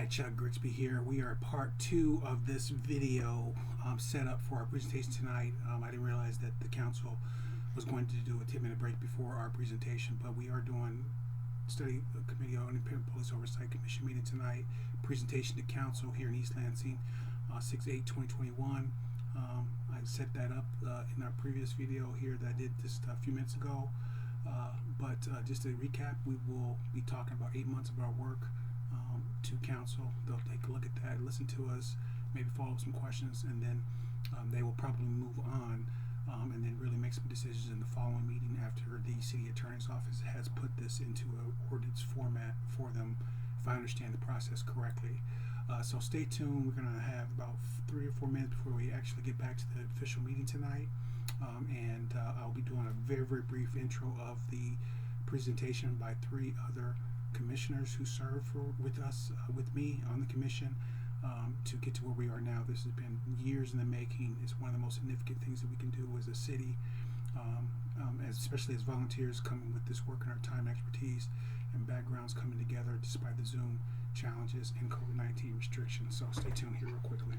Hi, Chuck Grigsby here. We are part 2 of this video set up for our presentation tonight. I didn't realize that the council was going to do a 10-minute break before our presentation, but we are doing study committee on independent police oversight commission meeting tonight. Presentation to council here in East Lansing, 6/8/2021. I set that up in our previous video here that I did just a few minutes ago. But just to recap, we will be talking about 8 months of our work to council. They'll take a look at that, listen to us, maybe follow up some questions, and then they will probably move on and then really make some decisions in the following meeting after the city attorney's office has put this into an ordinance format for them, if I understand the process correctly. So stay tuned. We're going to have about 3 or 4 minutes before we actually get back to the official meeting tonight. And I'll be doing a very, very brief intro of the presentation by 3 other commissioners who serve with us, with me on the commission, to get to where we are now. This has been years in the making. It's one of the most significant things that we can do as a city, especially as volunteers coming with this work and our time, expertise, and backgrounds coming together despite the Zoom challenges and COVID-19 restrictions. So stay tuned here real quickly.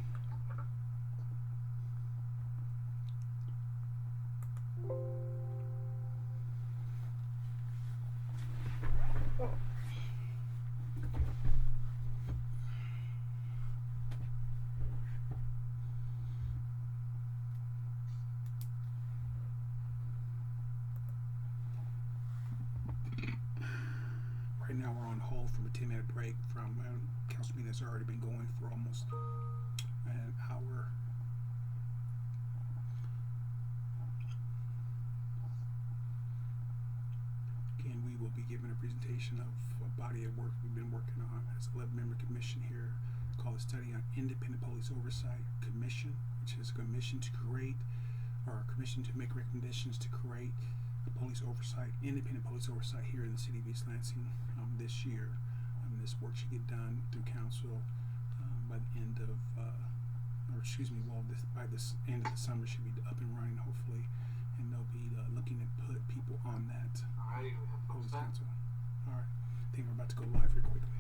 Right now we're on hold from a 10-minute break from a council meeting that's already been going for almost an hour. Again, we will be giving a presentation of a body of work we've been working on as an 11-member commission here called the Study on Independent Police Oversight Commission, which is a commission to create, or a commission to make recommendations to create police oversight, independent police oversight here in the city of East Lansing this year. This work should get done through council by the end of, by this end of the summer should be up and running hopefully, and they'll be looking to put people on that police council. All right, I think we're about to go live here quickly.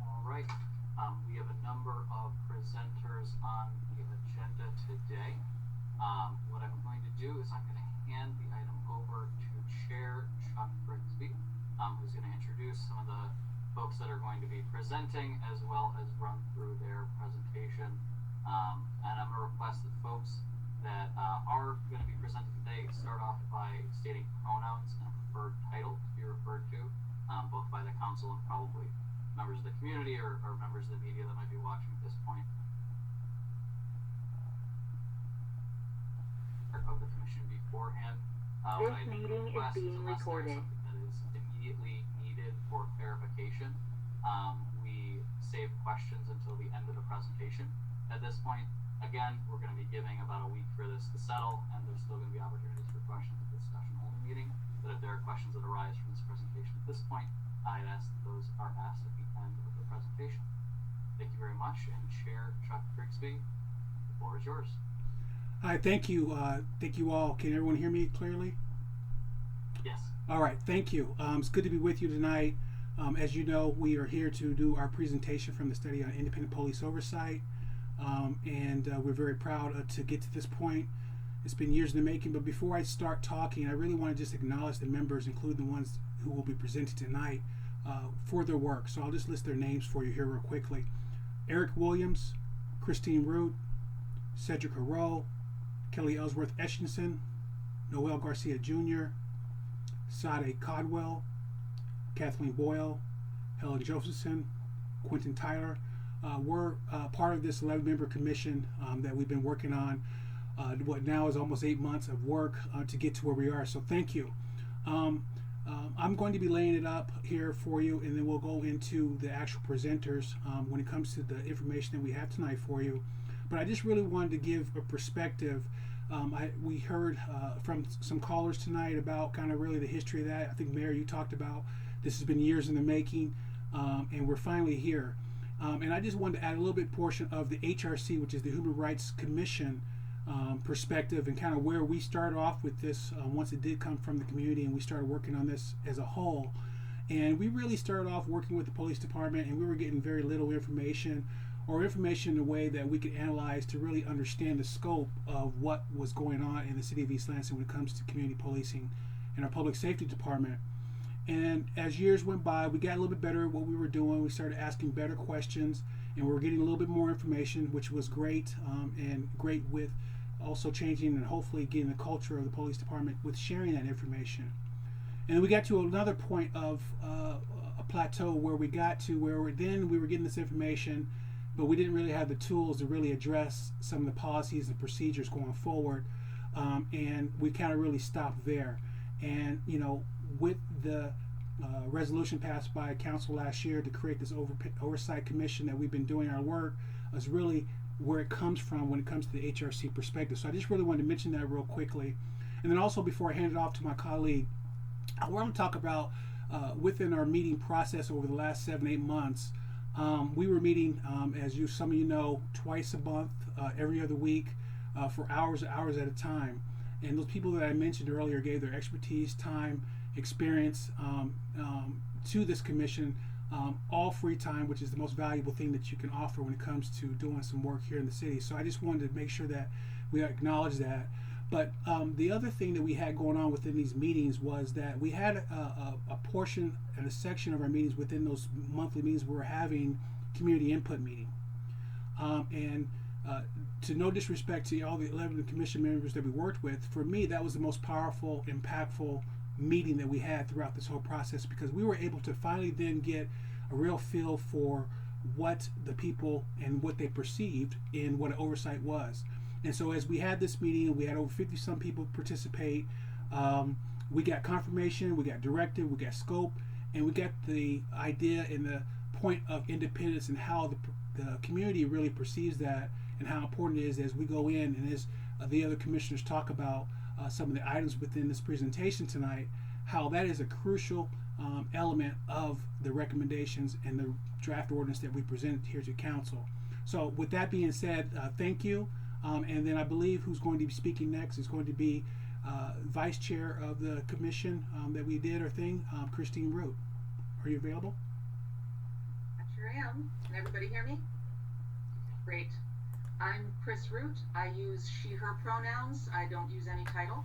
All right, we have a number of presenters on the agenda today. What I'm going to do is I'm going to hand the item over to Chair Chuck Grigsby, who's going to introduce some of the folks that are going to be presenting, as well as run through their presentation. And I'm going to request that folks that are going to be presenting today start off by stating pronouns and a preferred title to be referred to, both by the council and probably members of the community or members of the media that might be watching at this point. Of the commission beforehand. This meeting is being recorded. That is immediately needed for clarification. We save questions until the end of the presentation. At this point, again, we're going to be giving about a week for this to settle, and there's still going to be opportunities for questions at the discussion only meeting. But if there are questions that arise from this presentation at this point, I'd ask that those are asked at the end of the presentation. Thank you very much, and Chair Chuck Grigsby, the floor is yours. Hi, thank you. Thank you all. Can everyone hear me clearly? Yes. All right, thank you. It's good to be with you tonight. As you know, we are here to do our presentation from the Study on Independent Police Oversight, and we're very proud to get to this point. It's been years in the making, but before I start talking, I really want to just acknowledge the members, including the ones who will be presenting tonight, for their work. So I'll just list their names for you here real quickly. Eric Williams, Christine Root, Cedric Harreau, Kelly Ellsworth Eshinson, Noel Garcia Jr., Sade Codwell, Kathleen Boyle, Helen Josephson, Quentin Tyler. We're part of this 11-member commission that we've been working on what now is almost 8 months of work to get to where we are. So thank you. I'm going to be laying it up here for you, and then we'll go into the actual presenters when it comes to the information that we have tonight for you. But I just really wanted to give a perspective. We heard from some callers tonight about kind of really the history of that. I think, Mayor, you talked about this has been years in the making, and we're finally here. And I just wanted to add a little bit portion of the HRC, which is the Human Rights Commission perspective, and kind of where we started off with this once it did come from the community and we started working on this as a whole. And we really started off working with the police department, and we were getting very little information, or information in a way that we could analyze to really understand the scope of what was going on in the city of East Lansing when it comes to community policing and our public safety department. And as years went by, we got a little bit better at what we were doing. We started asking better questions, and we were getting a little bit more information, which was great, and great with also changing and hopefully getting the culture of the police department with sharing that information. And then we got to another point of a plateau where we got to where we were getting this information, but we didn't really have the tools to really address some of the policies and procedures going forward, and we kind of really stopped there. And with the resolution passed by council last year to create this oversight commission that we've been doing our work, is really where it comes from when it comes to the HRC perspective. So I just really wanted to mention that real quickly. And then also, before I hand it off to my colleague, I want to talk about within our meeting process over the last 7-8 months. We were meeting, as some of you know, twice a month, every other week, for hours and hours at a time. And those people that I mentioned earlier gave their expertise, time, experience to this commission, all free time, which is the most valuable thing that you can offer when it comes to doing some work here in the city. So I just wanted to make sure that we acknowledge that. But the other thing that we had going on within these meetings was that we had a portion and a section of our meetings within those monthly meetings we were having community input meeting. And to no disrespect to all the 11 commission members that we worked with, for me that was the most powerful, impactful meeting that we had throughout this whole process, because we were able to finally then get a real feel for what the people and what they perceived in what an oversight was. And so as we had this meeting, we had over 50 some people participate. We got confirmation, we got directive, we got scope, and we got the idea and the point of independence and how the community really perceives that, and how important it is as we go in and as the other commissioners talk about some of the items within this presentation tonight, how that is a crucial element of the recommendations and the draft ordinance that we presented here to council. So with that being said, thank you. And then I believe who's going to be speaking next is going to be Vice Chair of the commission that we did our thing, Christine Root. Are you available? I sure am. Can everybody hear me? Great. I'm Chris Root. I use she, her pronouns. I don't use any title.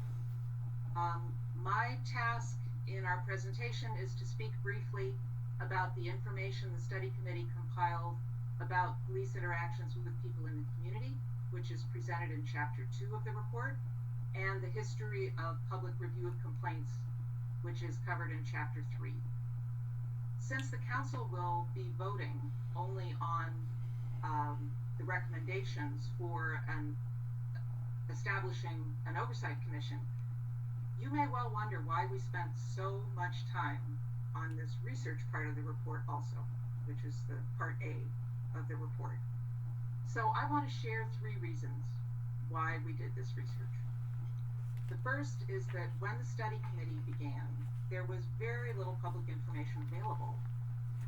My task in our presentation is to speak briefly about the information the study committee compiled about police interactions with people in the community, which is presented in Chapter 2 of the report, and the history of public review of complaints, which is covered in Chapter 3. Since the council will be voting only on the recommendations for establishing an oversight commission, you may well wonder why we spent so much time on this research part of the report also, which is the Part A of the report. So I want to share 3 reasons why we did this research. The first is that when the study committee began, there was very little public information available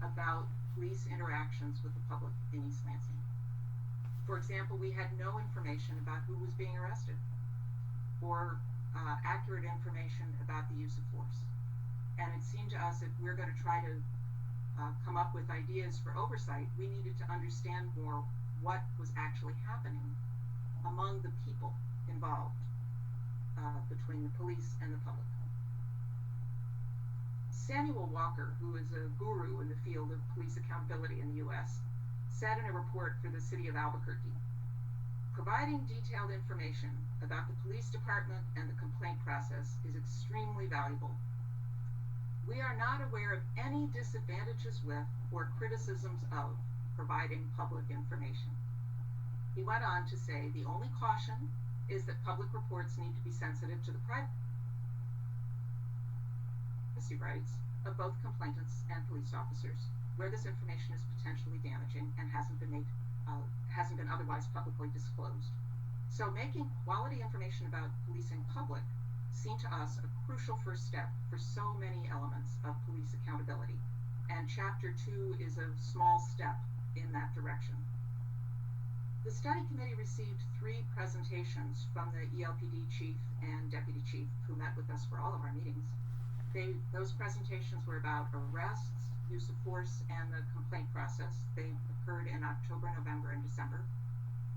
about police interactions with the public in East Lansing. For example, we had no information about who was being arrested, or accurate information about the use of force. And it seemed to us if we're going to try to come up with ideas for oversight, we needed to understand more what was actually happening among the people involved between the police and the public. Samuel Walker, who is a guru in the field of police accountability in the U.S., said in a report for the city of Albuquerque, providing detailed information about the police department and the complaint process is extremely valuable. We are not aware of any disadvantages with or criticisms of providing public information. He went on to say the only caution is that public reports need to be sensitive to the privacy rights of both complainants and police officers, where this information is potentially damaging and hasn't been otherwise publicly disclosed. So making quality information about policing public seemed to us a crucial first step for so many elements of police accountability, and Chapter 2 is a small step in that direction. The study committee received 3 presentations from the ELPD chief and deputy chief who met with us for all of our meetings. Those presentations were about arrests, use of force, and the complaint process. They occurred in October, November, and December.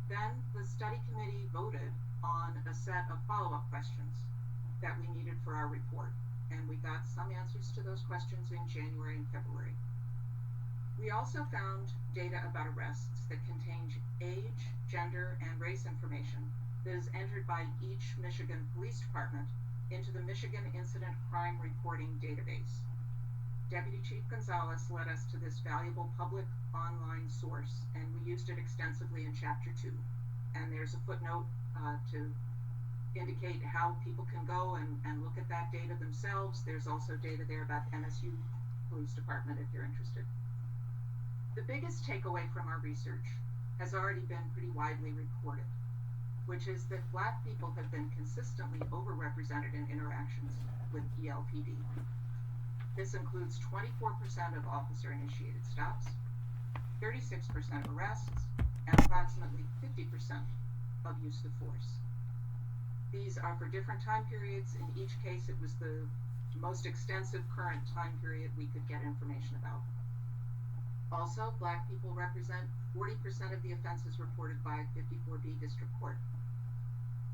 Then the study committee voted on a set of follow-up questions that we needed for our report, and we got some answers to those questions in January and February. We also found data about arrests that contained age, gender, and race information that is entered by each Michigan Police Department into the Michigan Incident Crime Reporting Database. Deputy Chief Gonzalez led us to this valuable public online source, and we used it extensively in Chapter 2. And there's a footnote to indicate how people can go and look at that data themselves. There's also data there about the MSU Police Department if you're interested. The biggest takeaway from our research has already been pretty widely reported, which is that Black people have been consistently overrepresented in interactions with ELPD. This includes 24% of officer-initiated stops, 36% of arrests, and approximately 50% of use of force. These are for different time periods. In each case, it was the most extensive current time period we could get information about. Also, Black people represent 40% of the offenses reported by 54B District Court.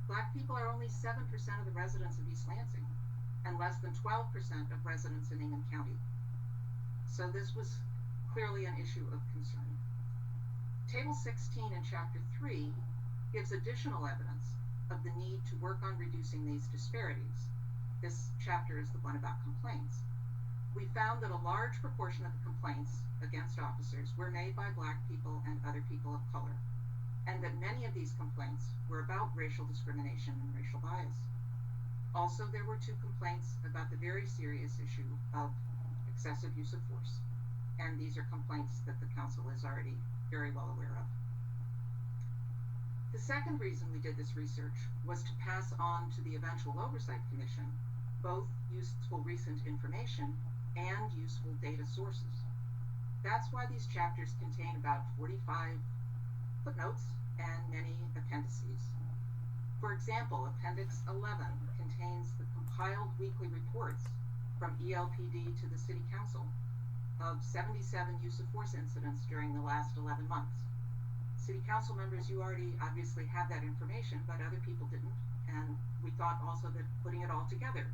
Black people are only 7% of the residents of East Lansing, and less than 12% of residents in Ingham County. So this was clearly an issue of concern. Table 16 in Chapter 3 gives additional evidence of the need to work on reducing these disparities. This chapter is the one about complaints. We found that a large proportion of the complaints against officers were made by Black people and other people of color, and that many of these complaints were about racial discrimination and racial bias. Also, there were 2 complaints about the very serious issue of excessive use of force, and these are complaints that the council is already very well aware of. The second reason we did this research was to pass on to the eventual Oversight Commission both useful recent information and useful data sources. That's why these chapters contain about 45 footnotes and many appendices. For example, Appendix 11 contains the compiled weekly reports from ELPD to the City Council of 77 use of force incidents during the last 11 months. City Council members, you already obviously have that information, but other people didn't, and we thought also that putting it all together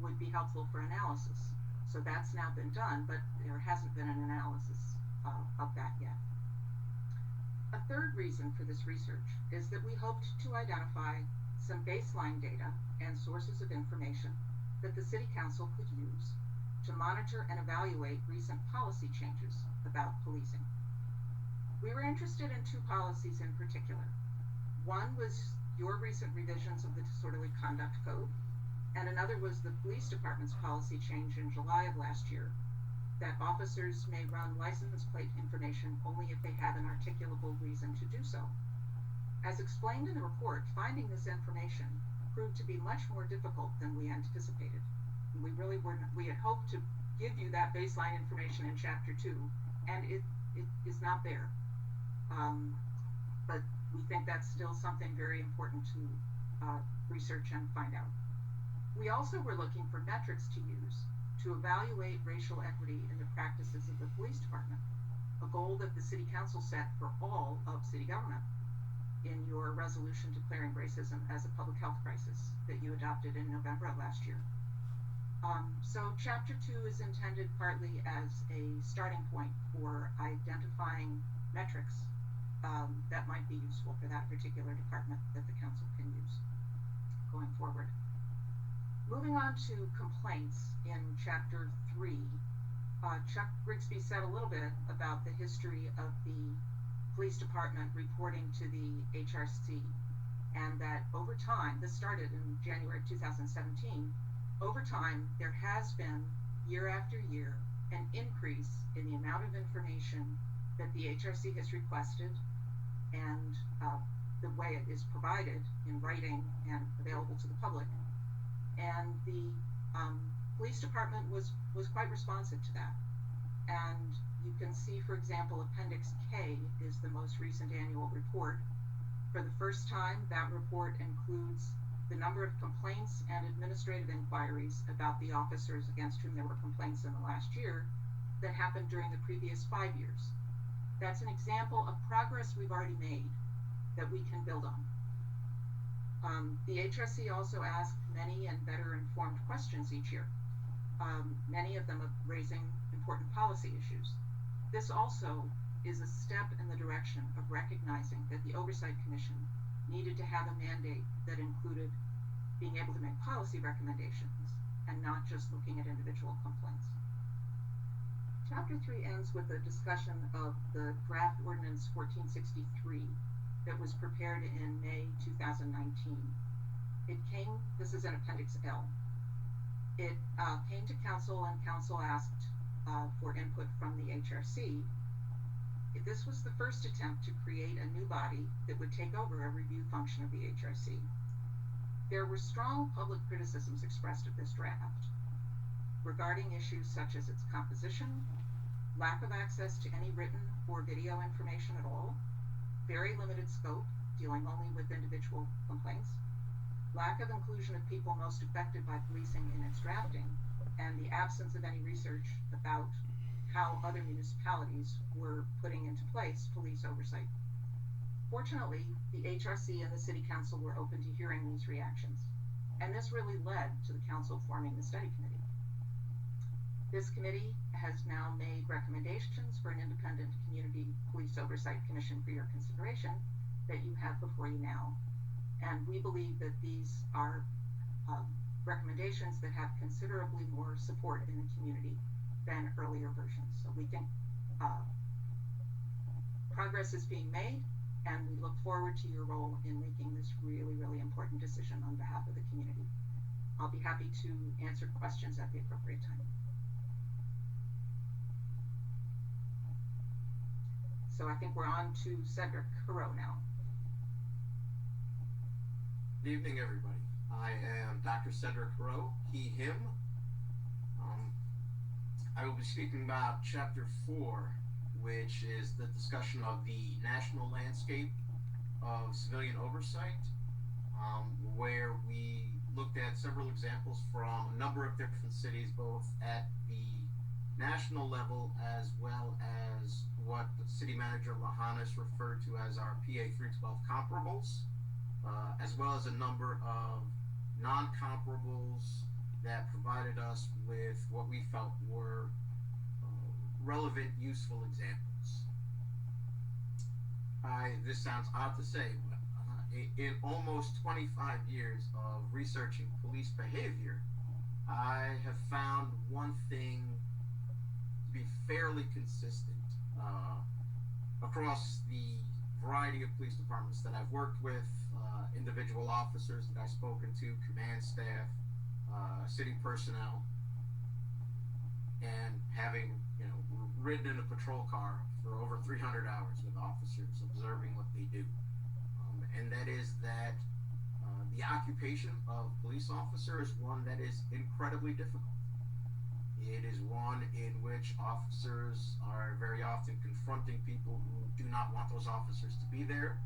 would be helpful for analysis. So that's now been done, but there hasn't been an analysis of that yet. A third reason for this research is that we hoped to identify some baseline data and sources of information that the City Council could use to monitor and evaluate recent policy changes about policing. We were interested in 2 policies in particular. One was your recent revisions of the Disorderly Conduct Code, and another was the Police Department's policy change in July of last year, that officers may run license plate information only if they have an articulable reason to do so. As explained in the report, finding this information proved to be much more difficult than we anticipated. We had hoped to give you that baseline information in Chapter 2, and it is not there. But we think that's still something very important to research and find out. We also were looking for metrics to use to evaluate racial equity in the practices of the police department, a goal that the City Council set for all of city government in your resolution declaring racism as a public health crisis that you adopted in November of last year. So Chapter 2 is intended partly as a starting point for identifying metrics that might be useful for that particular department that the council can use going forward. Moving on to complaints in Chapter 3, Chuck Grigsby said a little bit about the history of the police department reporting to the HRC, and that over time, this started in January of 2017, over time there has been, year after year, an increase in the amount of information that the HRC has requested and the way it is provided in writing and available to the public. And the police department was quite responsive to that. And you can see, for example, Appendix K is the most recent annual report. For the first time, that report includes the number of complaints and administrative inquiries about the officers against whom there were complaints in the last year that happened during the previous 5 years. That's an example of progress we've already made that we can build on. The HRC also asked many and better informed questions each year, many of them raising important policy issues. This also is a step in the direction of recognizing that the Oversight Commission needed to have a mandate that included being able to make policy recommendations and not just looking at individual complaints. Chapter 3 ends with a discussion of the draft ordinance 1463 that was prepared in May 2019. This is in Appendix L. It came to Council, and Council asked for input from the HRC. This was the first attempt to create a new body that would take over a review function of the HRC. There were strong public criticisms expressed of this draft regarding issues such as its composition, lack of access to any written or video information at all, very limited scope, dealing only with individual complaints, lack of inclusion of people most affected by policing in its drafting, and the absence of any research about how other municipalities were putting into place police oversight. Fortunately, the HRC and the City Council were open to hearing these reactions, and this really led to the Council forming the study committee. This committee has now made recommendations for an independent community police oversight commission for your consideration that you have before you now. And we believe that these are recommendations that have considerably more support in the community than earlier versions. So we think progress is being made, and we look forward to your role in making this really, really important decision on behalf of the community. I'll be happy to answer questions at the appropriate time. So I think we're on to Cedric Hero now. Good evening, everybody. I am Dr. Cedric Hero, he, him. I will be speaking about Chapter 4, which is the discussion of the national landscape of civilian oversight, where we looked at several examples from a number of different cities, both at the national level as well as what City Manager Lahanis referred to as our PA 312 comparables, as well as a number of non-comparables that provided us with what we felt were relevant, useful examples. This sounds odd to say, but in almost 25 years of researching police behavior, I have found one thing to be fairly consistent across the variety of police departments that I've worked with, individual officers that I've spoken to, command staff, city personnel, and having ridden in a patrol car for over 300 hours with officers observing what they do, and that is that the occupation of police officer is one that is incredibly difficult. It is one in which officers are very often confronting people who do not want those officers to be there,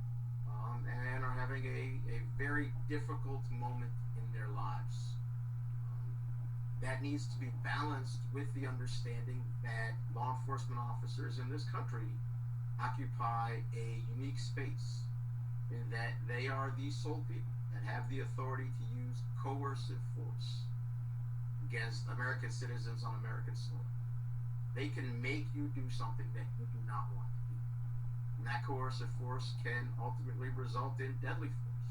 and are having a very difficult moment in their lives. That needs to be balanced with the understanding that law enforcement officers in this country occupy a unique space, in that they are the sole people that have the authority to use coercive force against American citizens on American soil. They can make you do something that you do not want to do. And that coercive force can ultimately result in deadly force.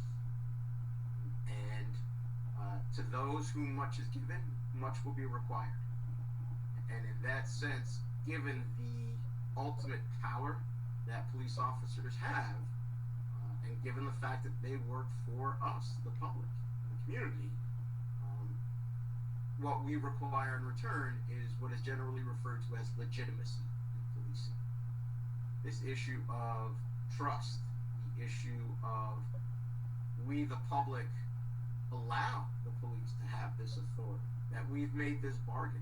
And to those whom much is given, much will be required. And in that sense, given the ultimate power that police officers have, and given the fact that they work for us, the public, the community, what we require in return is what is generally referred to as legitimacy in policing. This issue of trust, the issue of we, the public, allow the police to have this authority, that we've made this bargain,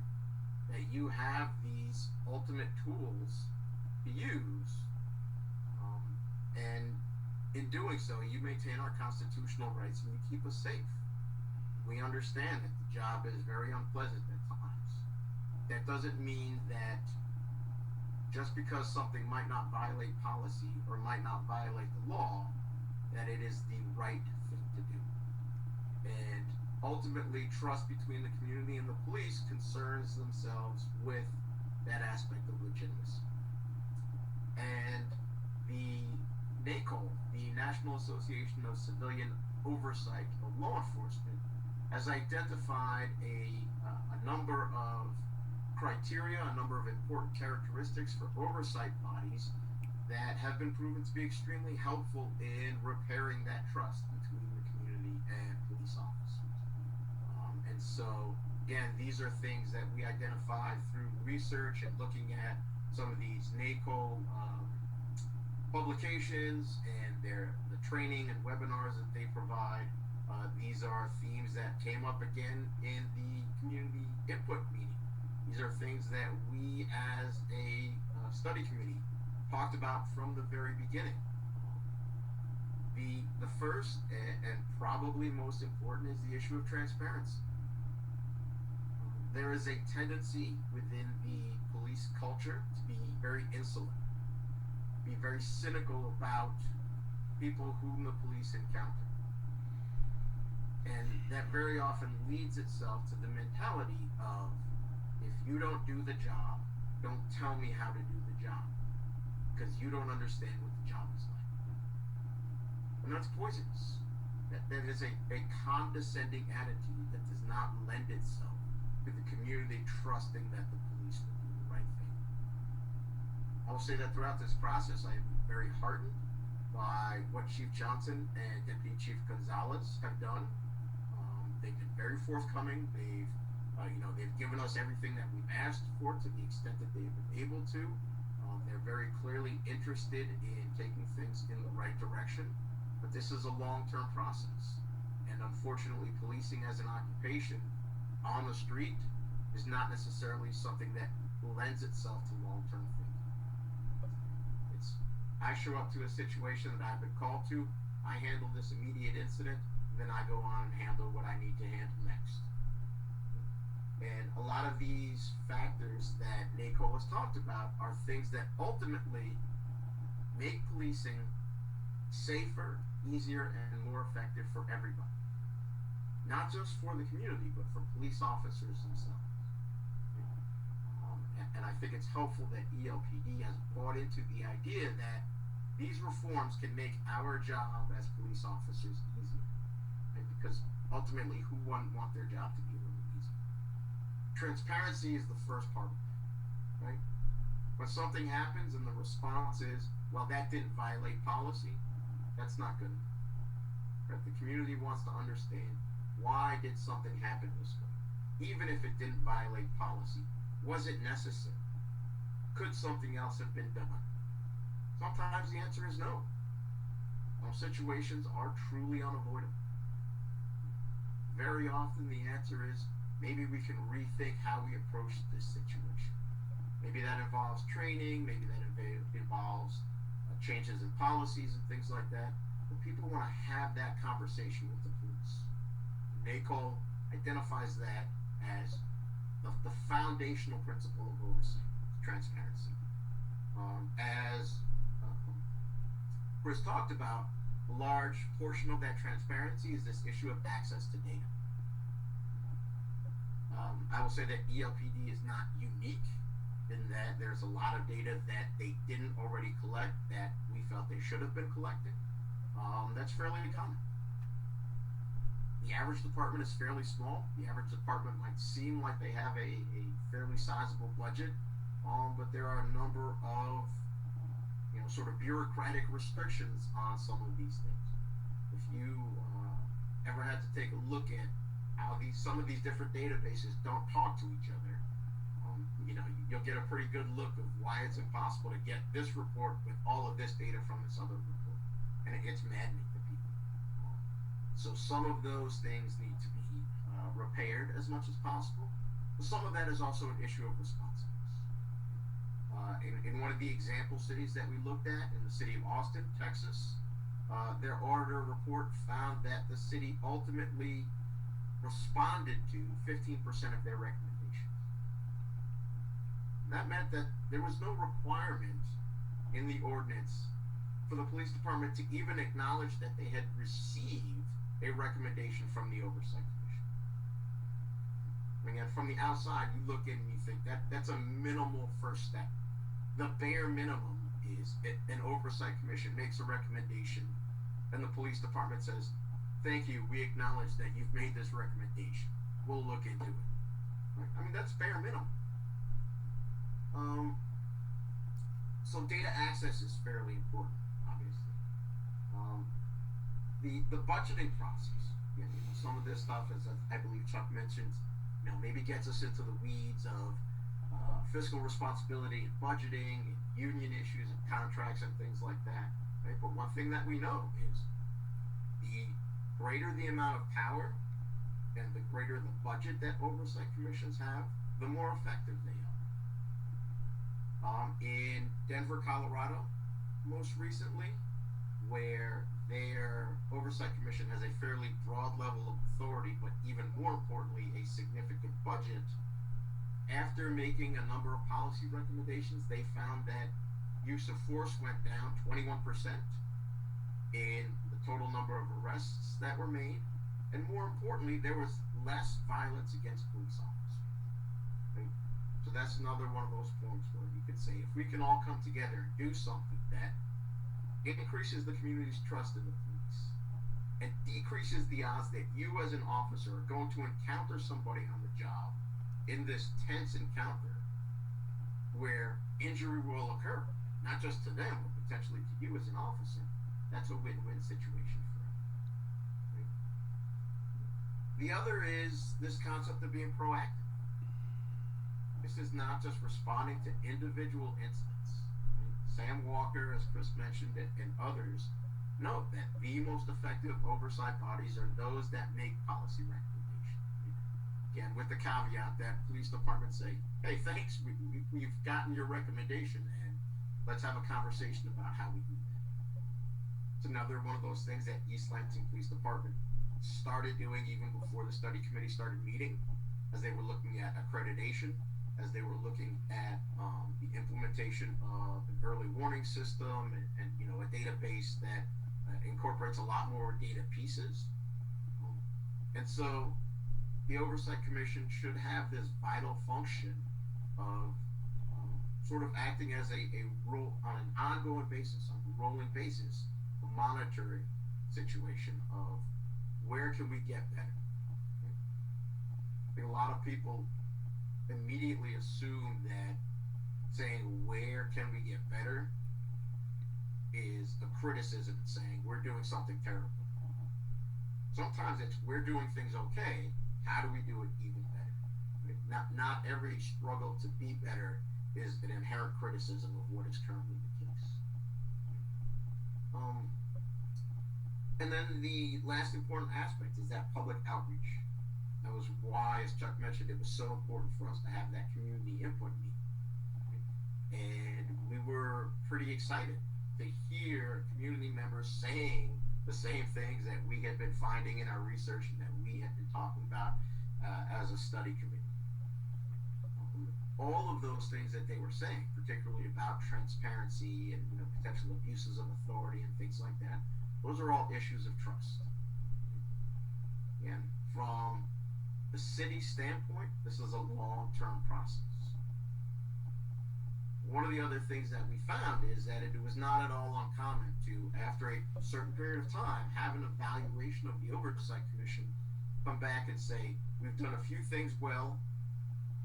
that you have these ultimate tools to use, and In doing so, you maintain our constitutional rights and you keep us safe. We understand that the job is very unpleasant at times. That doesn't mean that just because something might not violate policy or might not violate the law, that it is the right thing to do. And ultimately, trust between the community and the police concerns themselves with that aspect of legitimacy. And the NACOL, the National Association of Civilian Oversight of Law Enforcement, has identified a number of criteria, a number of important characteristics for oversight bodies that have been proven to be extremely helpful in repairing that trust between the community and police officers. And so, again, these are things that we identified through research and looking at some of these NACOL publications and the training and webinars that they provide. These are themes that came up again in the community input meeting. These are things that we as a study committee talked about from the very beginning. The first and probably most important is the issue of transparency. There is a tendency within the police culture to be very insular, be very cynical about people whom the police encounter. And that very often leads itself to the mentality of, if you don't do the job, don't tell me how to do the job, because you don't understand what the job is like. And that's poisonous. That is a condescending attitude that does not lend itself to the community trusting that the police will do the right thing. I will say that throughout this process, I have been very heartened by what Chief Johnson and Deputy Chief Gonzalez have done. They've been very forthcoming. They've given us everything that we've asked for to the extent that they've been able to. They're very clearly interested in taking things in the right direction. But this is a long-term process. And unfortunately, policing as an occupation on the street is not necessarily something that lends itself to long-term thinking. I show up to a situation that I've been called to, I handle this immediate incident, then I go on and handle what I need to handle next. And a lot of these factors that NACOL has talked about are things that ultimately make policing safer, easier, and more effective for everybody. Not just for the community, but for police officers themselves. And I think it's helpful that ELPD has bought into the idea that these reforms can make our job as police officers easier. Right? Because ultimately, who wouldn't want their job to be a little easier? Transparency is the first part of that, right? When something happens and the response is, well, that didn't violate policy, that's not good enough. Right? The community wants to understand, why did something happen this way? Even if it didn't violate policy, was it necessary? Could something else have been done? Sometimes the answer is no. Some situations are truly unavoidable. Very often the answer is, maybe we can rethink how we approach this situation. Maybe that involves training, maybe that involves changes in policies and things like that. But people want to have that conversation with the police. NACOL identifies that as the foundational principle of oversight, transparency. As Chris talked about, a large portion of that transparency is this issue of access to data. I will say that ELPD is not unique in that there's a lot of data that they didn't already collect that we felt they should have been collecting. That's fairly common. The average department is fairly small. The average department might seem like they have a fairly sizable budget, but there are a number of sort of bureaucratic restrictions on some of these things. If you ever had to take a look at how some of these different databases don't talk to each other, you'll get a pretty good look of why it's impossible to get this report with all of this data from this other report. And it's maddening to people. So some of those things need to be repaired as much as possible. But some of that is also an issue of responsiveness. In one of the example cities that we looked at, in the city of Austin, Texas, their auditor report found that the city ultimately responded to 15% of their recommendations. That meant that there was no requirement in the ordinance for the police department to even acknowledge that they had received a recommendation from the Oversight Commission. Again, from the outside, you look in and you think that's a minimal first step. The bare minimum is an Oversight Commission makes a recommendation and the police department says, thank you, we acknowledge that you've made this recommendation. We'll look into it. Right? I mean, that's bare minimum. So data access is fairly important, obviously. The budgeting process, some of this stuff, as I believe Chuck mentioned, maybe gets us into the weeds of fiscal responsibility and budgeting and union issues and contracts and things like that. Right? But one thing that we know is the greater the amount of power and the greater the budget that oversight commissions have, the more effective they are. In Denver, Colorado, most recently, where their oversight commission has a fairly broad level of authority, but even more importantly, a significant budget, after making a number of policy recommendations, they found that use of force went down 21% in the total number of arrests that were made, and more importantly, there was less violence against police officers. Right? So that's another one of those points where you could say, if we can all come together and do something that increases the community's trust in the police and decreases the odds that you as an officer are going to encounter somebody on the job in this tense encounter where injury will occur, not just to them, but potentially to you as an officer, that's a win-win situation for everyone. Right? The other is this concept of being proactive. This is not just responding to individual incidents. Right? Sam Walker, as Chris mentioned, and others note that the most effective oversight bodies are those that make policy recommendations. Again, with the caveat that police departments say, hey, thanks, we've gotten your recommendation, and let's have a conversation about how we do that. It's another one of those things that East Lansing Police Department started doing even before the study committee started meeting, as they were looking at accreditation, as they were looking at the implementation of an early warning system and a database that incorporates a lot more data pieces. And so the Oversight Commission should have this vital function of sort of acting as a role on an ongoing basis, on a rolling basis, a monitoring situation of where can we get better. I think a lot of people immediately assume that saying where can we get better is a criticism, saying we're doing something terrible. Sometimes it's we're doing things okay, how do we do it even better? Right? Not every struggle to be better is an inherent criticism of what is currently the case. And then the last important aspect is that public outreach. That was why, as Chuck mentioned, it was so important for us to have that community input meeting. Right? And we were pretty excited to hear community members saying the same things that we had been finding in our research and that we had been talking about as a study committee. All of those things that they were saying, particularly about transparency and potential abuses of authority and things like that, those are all issues of trust. And from the city standpoint, this is a long-term process. One of the other things that we found is that it was not at all uncommon to, after a certain period of time, have an evaluation of the Oversight Commission come back and say, we've done a few things well,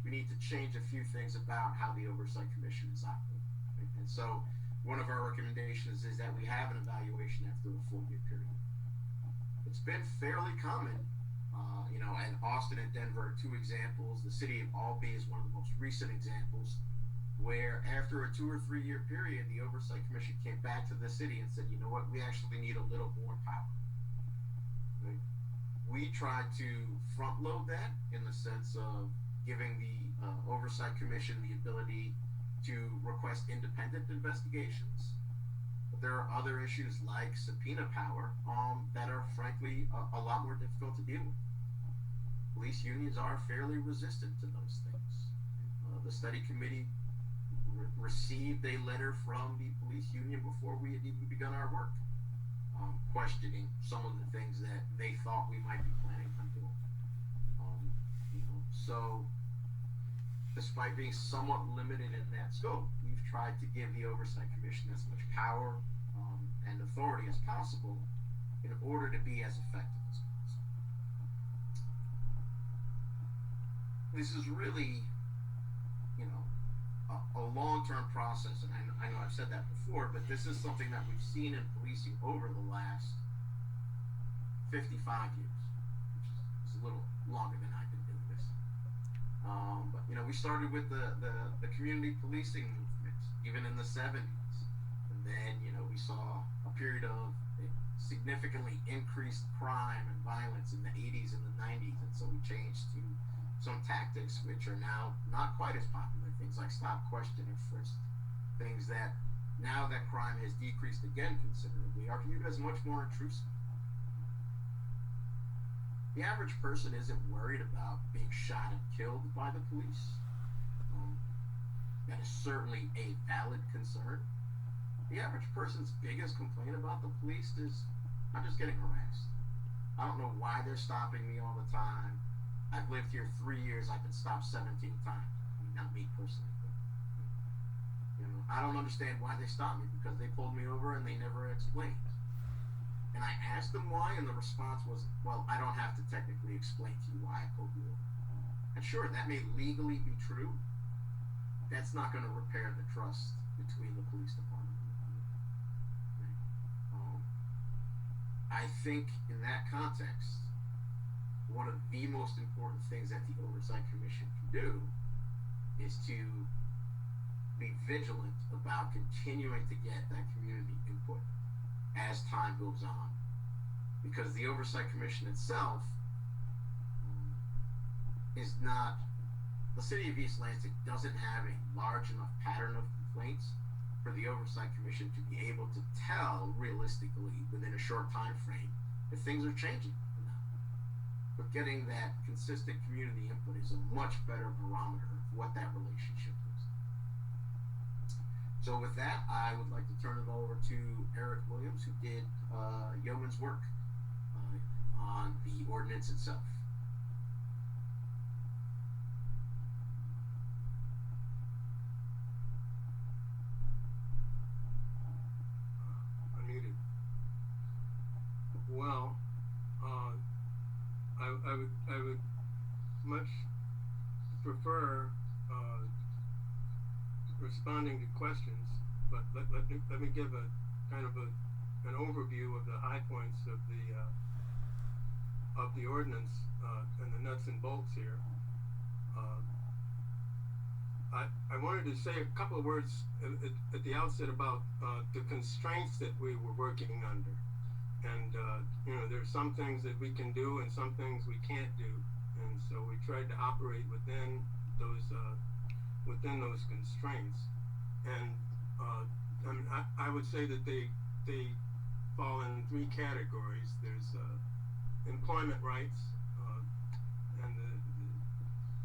we need to change a few things about how the Oversight Commission is operating. Right? And so one of our recommendations is that we have an evaluation after a 4-year period. It's been fairly common, and Austin and Denver are 2 examples. The city of Albany is one of the most recent examples, where after a 2 or 3 year period, the Oversight Commission came back to the city and said, you know what, we actually need a little more power. Right? We tried to front load that in the sense of giving the Oversight Commission the ability to request independent investigations. But there are other issues like subpoena power that are frankly a lot more difficult to deal with. Police unions are fairly resistant to those things. The study committee received a letter from the police union before we had even begun our work, questioning some of the things that they thought we might be planning on doing. So despite being somewhat limited in that scope, we've tried to give the Oversight Commission as much power and authority as possible in order to be as effective as possible. This is really, a long-term process, and I know I've said that before, but this is something that we've seen in policing over the last 55 years, which is a little longer than I've been doing this. But we started with the community policing movement, even in the 70s, and then we saw a period of significantly increased crime and violence in the 80s and the 90s, and so we changed to some tactics which are now not quite as popular, things like stop, question, and frisk, things that now that crime has decreased again considerably are viewed as much more intrusive. The average person isn't worried about being shot and killed by the police. That is certainly a valid concern. The average person's biggest complaint about the police is, I'm just getting harassed. I don't know why they're stopping me all the time. I've lived here 3 years, I've been stopped 17 times. I mean, not me personally, but I don't understand why they stopped me, because they pulled me over and they never explained. And I asked them why, and the response was, well, I don't have to technically explain to you why I pulled you over. And sure, that may legally be true. That's not going to repair the trust between the police department and the community. I think in that context, one of the most important things that the Oversight Commission can do is to be vigilant about continuing to get that community input as time goes on. Because the Oversight Commission itself is not, the city of East Lansing doesn't have a large enough pattern of complaints for the Oversight Commission to be able to tell realistically within a short time frame if things are changing. But getting that consistent community input is a much better barometer of what that relationship is. So with that, I would like to turn it over to Eric Williams, who did yeoman's work on the ordinance itself. Unmuted. Well, I would much prefer responding to questions, but let me give a kind of an overview of the high points of the ordinance and the nuts and bolts here. I wanted to say a couple of words at the outset about the constraints that we were working under. And there's some things that we can do and some things we can't do, and so we tried to operate within those constraints. And I would say that they fall in three categories. There's employment rights and the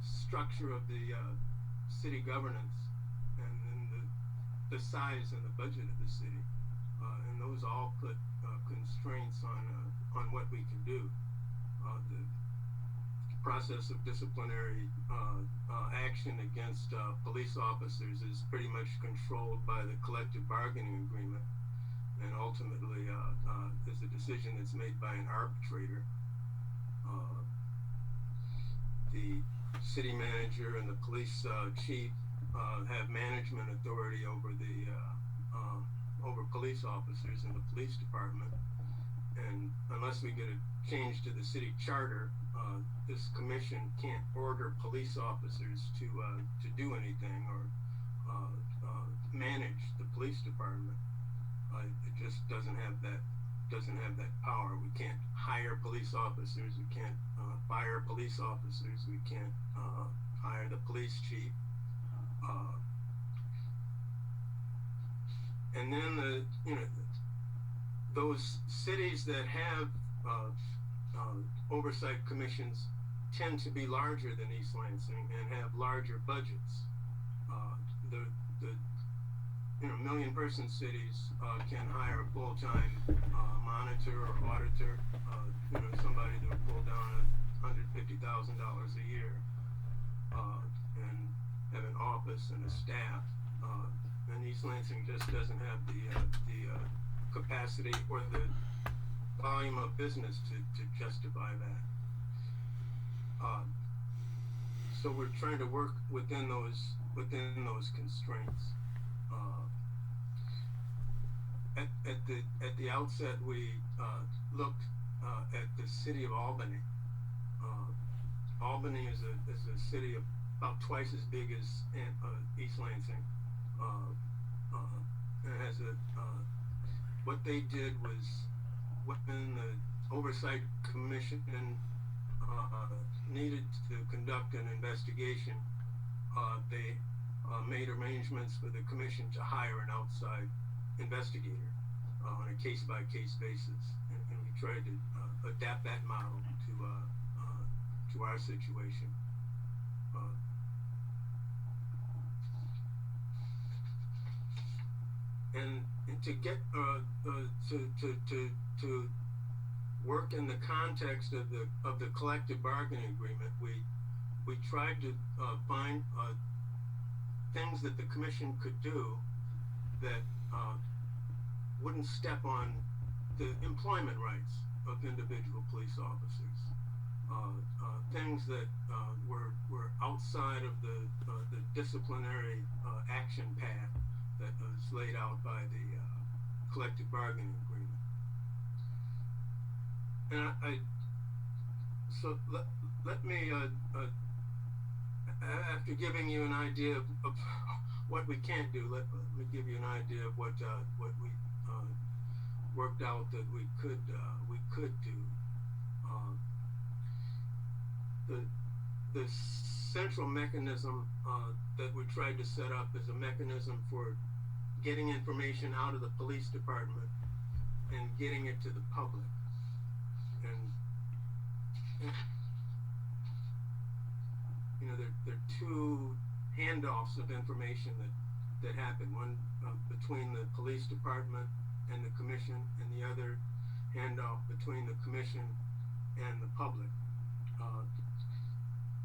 structure of the city governance, and then the size and the budget of the city, and those all put constraints on what we can do. The process of disciplinary action against police officers is pretty much controlled by the collective bargaining agreement, and ultimately is a decision that's made by an arbitrator. The city manager and the police chief have management authority over over police officers in the police department, and unless we get a change to the city charter, this commission can't order police officers to do anything or manage the police department. It just doesn't have that power. We can't hire police officers. We can't fire police officers. We can't hire the police chief. And then those cities that have oversight commissions tend to be larger than East Lansing and have larger budgets. The million-person cities can hire a full-time monitor or auditor, somebody that would pull down $150,000 a year, and have an office and a staff. And East Lansing just doesn't have the capacity or the volume of business to justify that. So we're trying to work within those constraints. At the outset, we looked at the city of Albany. Albany is a city about twice as big as East Lansing. And it has what they did was, when the Oversight Commission needed to conduct an investigation, they made arrangements for the commission to hire an outside investigator on a case-by-case basis, and we tried to adapt that model to our situation. And to get to work in the context of the collective bargaining agreement, we tried to find things that the commission could do that wouldn't step on the employment rights of individual police officers. Things that were outside of the disciplinary action path that was laid out by the collective bargaining agreement. And so let me, after giving you an idea of what we can't do, let me give you an idea of what we worked out that we could do. The central mechanism that we tried to set up is a mechanism for getting information out of the police department and getting it to the public. And there are two handoffs of information that happen. One between the police department and the commission, and the other handoff between the commission and the public.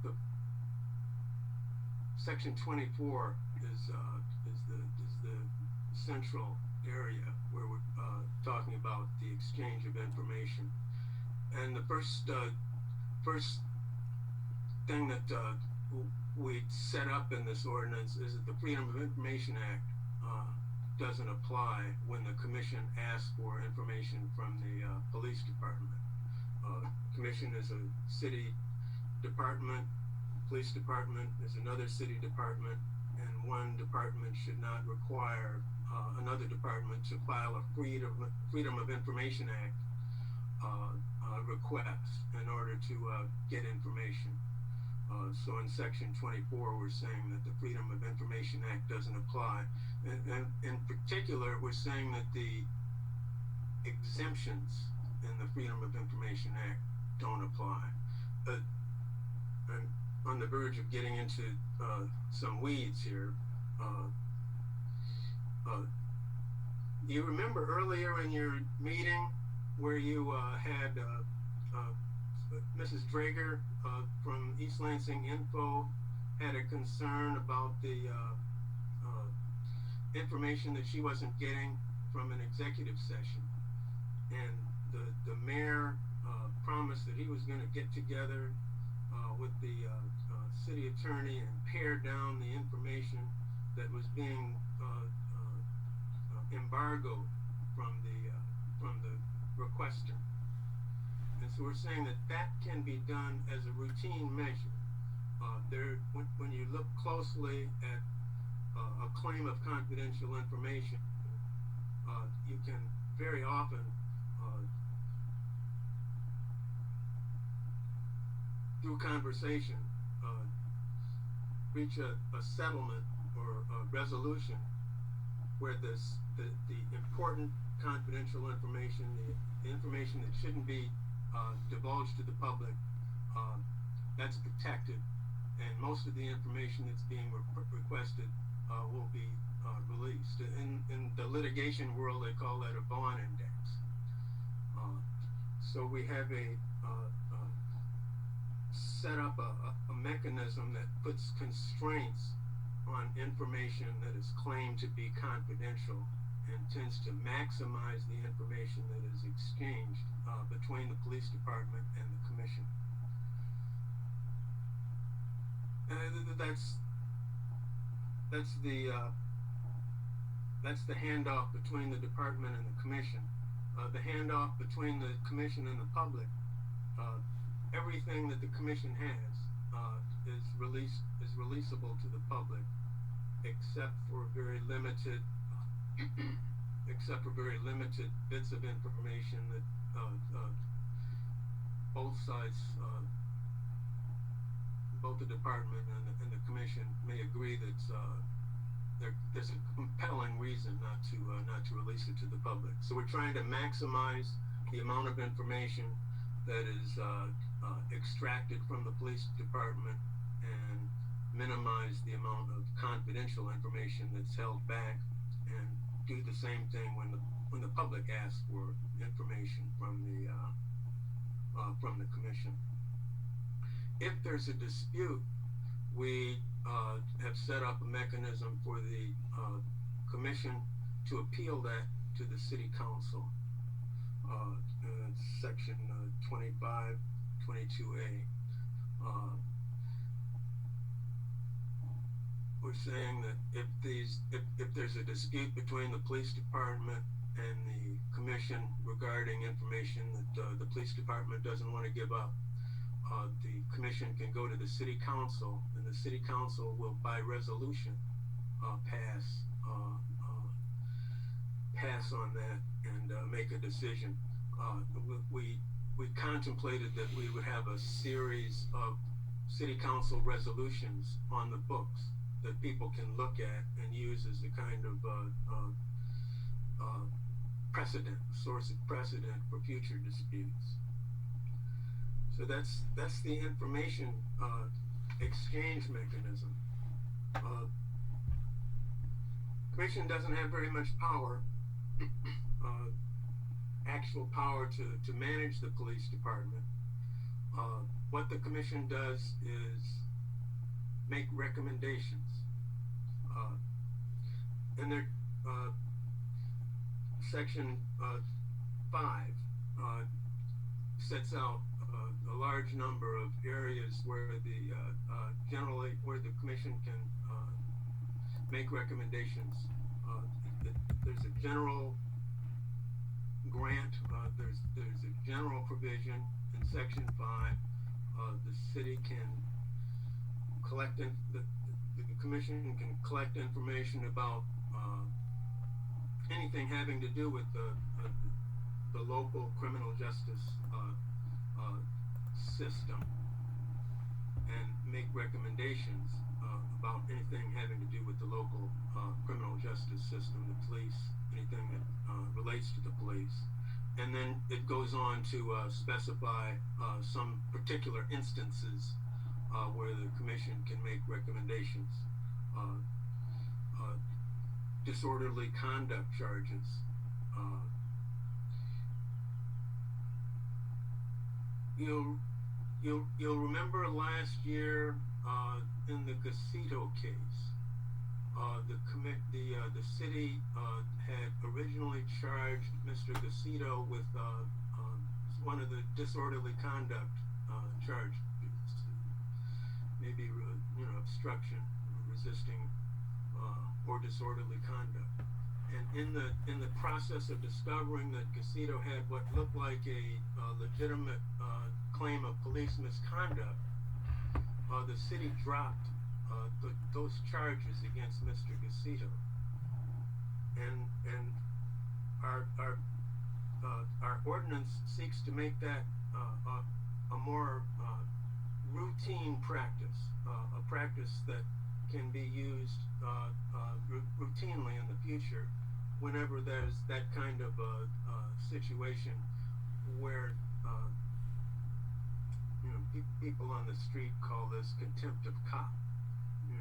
The Section 24 is the central area where we're talking about the exchange of information. And the first thing that we set up in this ordinance is that the Freedom of Information Act doesn't apply when the commission asks for information from the police department. Commission is a city department, police department is another city department, and one department should not require another department to file a Freedom of Information Act request in order to get information. So in Section 24, we're saying that the Freedom of Information Act doesn't apply. And in particular, we're saying that the exemptions in the Freedom of Information Act don't apply. I'm on the verge of getting into some weeds here. You remember earlier in your meeting where you had Mrs. Drager from East Lansing Info had a concern about the information that she wasn't getting from an executive session, and the mayor promised that he was going to get together with the city attorney and pare down the information that was being embargoed from the requester. And so we're saying that can be done as a routine measure. When you look closely at a claim of confidential information, you can very often through conversation reach a settlement or a resolution where the important confidential information, the information that shouldn't be divulged to the public, that's protected, and most of the information that's being requested will be released. In the litigation world, they call that a bond index. So we have set up a mechanism that puts constraints on information that is claimed to be confidential and tends to maximize the information that is exchanged between the police department and the commission. That's the handoff between the department and the commission. The handoff between the commission and the public. Everything that the commission has is releasable to the public, except for very limited bits of information that both sides, both the department and the commission, may agree that there's a compelling reason not to release it to the public. So we're trying to maximize the amount of information that is extracted from the police department and minimize the amount of confidential information that's held back, and do the same thing when the public asks for information from the commission. If there's a dispute, we have set up a mechanism for the commission to appeal that to the city council. Section 2522A. We're saying that if there's a dispute between the police department and the commission regarding information that the police department doesn't want to give up, the commission can go to the city council, and the city council will, by resolution, pass on that and make a decision. We contemplated that we would have a series of city council resolutions on the books that people can look at and use as a kind of source of precedent for future disputes. So that's the information exchange mechanism. Commission doesn't have very much power, actual power to manage the police department. What the commission does is make recommendations. And their section 5 sets out a large number of areas where where the commission can make recommendations. There's a general grant. There's a general provision in section 5. The city can collect the commission can collect information about anything having to do with the local criminal justice system, and make recommendations about anything having to do with the local criminal justice system, the police, anything that relates to the police. And then it goes on to specify some particular instances where the commission can make recommendations. Disorderly conduct charges. You'll remember last year in the Casito case, the city had originally charged Mr. Casito with one of the disorderly conduct charges, maybe obstruction, resisting, or disorderly conduct. And in the process of discovering that Casito had what looked like a legitimate claim of police misconduct, the city dropped those charges against Mr. Casito, and our ordinance seeks to make that a more routine practice, a practice that can be used routinely in the future whenever there's that kind of situation where people on the street call this contempt of cop. You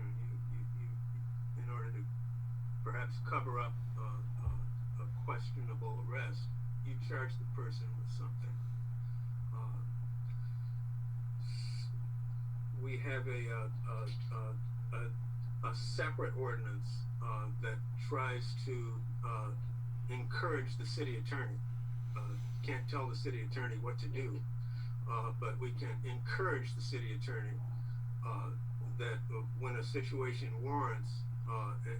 in order to perhaps cover up a questionable arrest, you charge the person with something. We have a separate ordinance that tries to encourage the city attorney. Can't tell the city attorney what to do, but we can encourage the city attorney that when a situation warrants,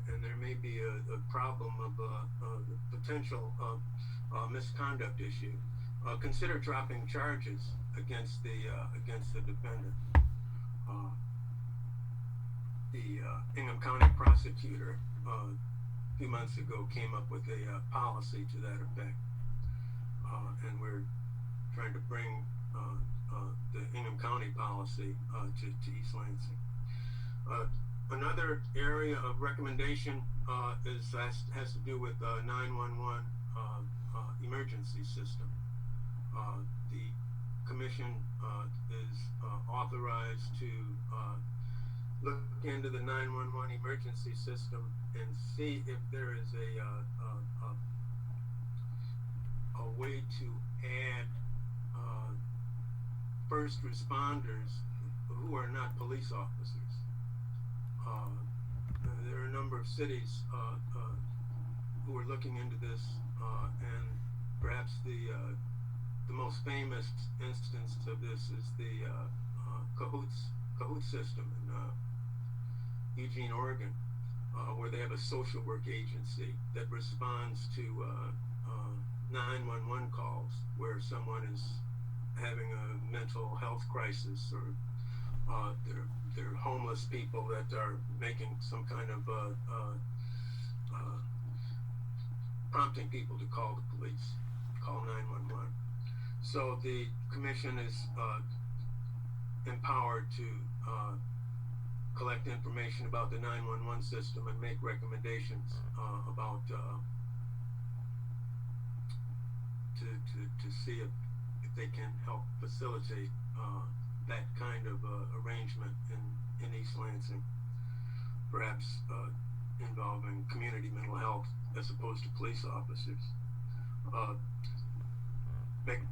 and there may be a problem of a potential misconduct issue, consider dropping charges against the defendant. The Ingham County prosecutor a few months ago came up with a policy to that effect, and we're trying to bring the Ingham County policy to East Lansing. Another area of recommendation has to do with 911 emergency system. The commission is authorized to look into the 911 emergency system and see if there is a way to add first responders who are not police officers. There are a number of cities who are looking into this, and perhaps the most famous instance of this is the Cahoots system in Eugene, Oregon, where they have a social work agency that responds to 911 calls where someone is having a mental health crisis, or they're homeless people that are making some kind of prompting people to call the police, call 911. So the commission is empowered to collect information about the 911 system and make recommendations about to see if they can help facilitate that kind of arrangement in East Lansing, perhaps involving community mental health as opposed to police officers.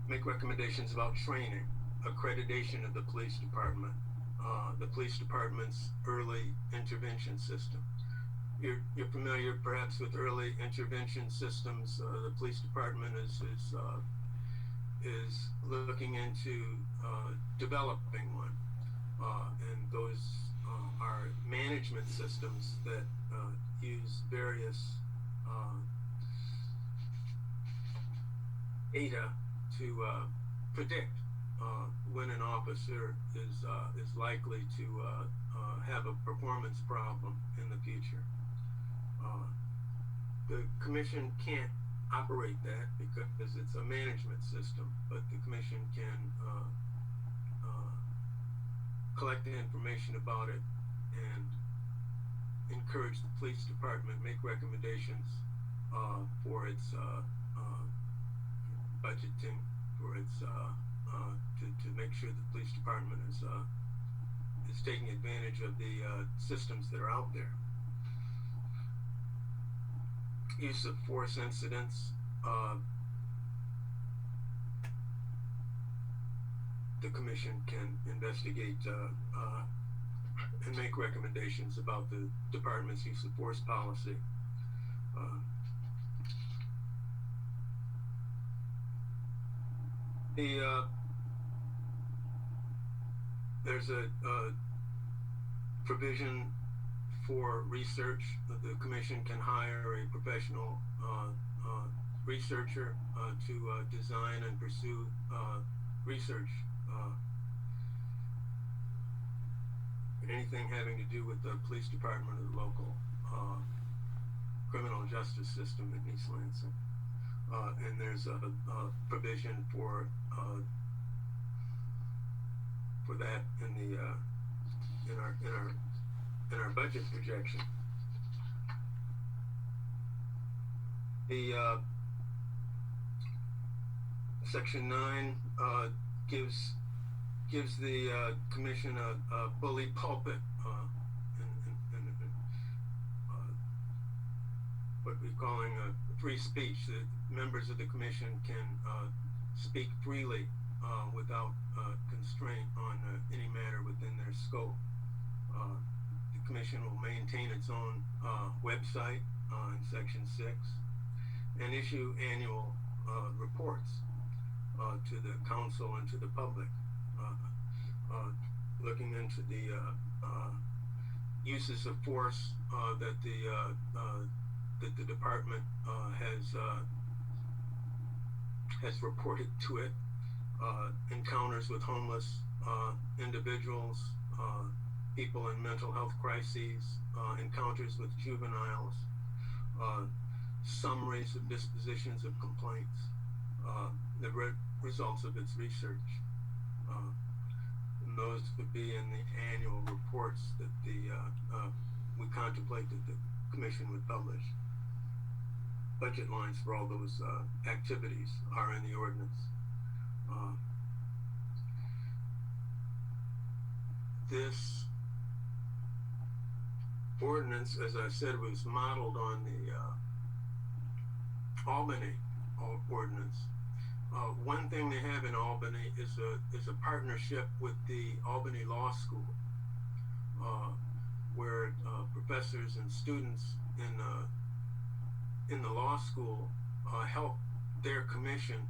Make recommendations about training, accreditation of the police department, the police department's early intervention system. You're familiar perhaps with early intervention systems. The police department is looking into developing one, and those are management systems that use various data to predict when an officer is likely to have a performance problem in the future. The commission can't operate that because it's a management system, but the commission can collect the information about it and encourage the police department, make recommendations for its budgeting, for its to make sure the police department is taking advantage of the systems that are out there. Use of force incidents. The commission can investigate and make recommendations about the department's use of force policy. There's a provision for research that the commission can hire a professional researcher to design and pursue research, anything having to do with the police department or the local criminal justice system in East Lansing. And there's a provision for that in our budget projection. The Section 9 gives the commission a bully pulpit, and what we're calling a free speech. That members of the commission can speak freely without constraint on any matter within their scope. The commission will maintain its own website in Section 6 and issue annual reports to the council and to the public, looking into the uses of force that the department has reported to it, encounters with homeless individuals, people in mental health crises, encounters with juveniles, summaries of dispositions of complaints, the results of its research. And those would be in the annual reports that we contemplate that the commission would publish. Budget lines for all those activities are in the ordinance. This ordinance, as I said, was modeled on the Albany ordinance. One thing they have in Albany is a partnership with the Albany Law School, where professors and students in the law school help their commission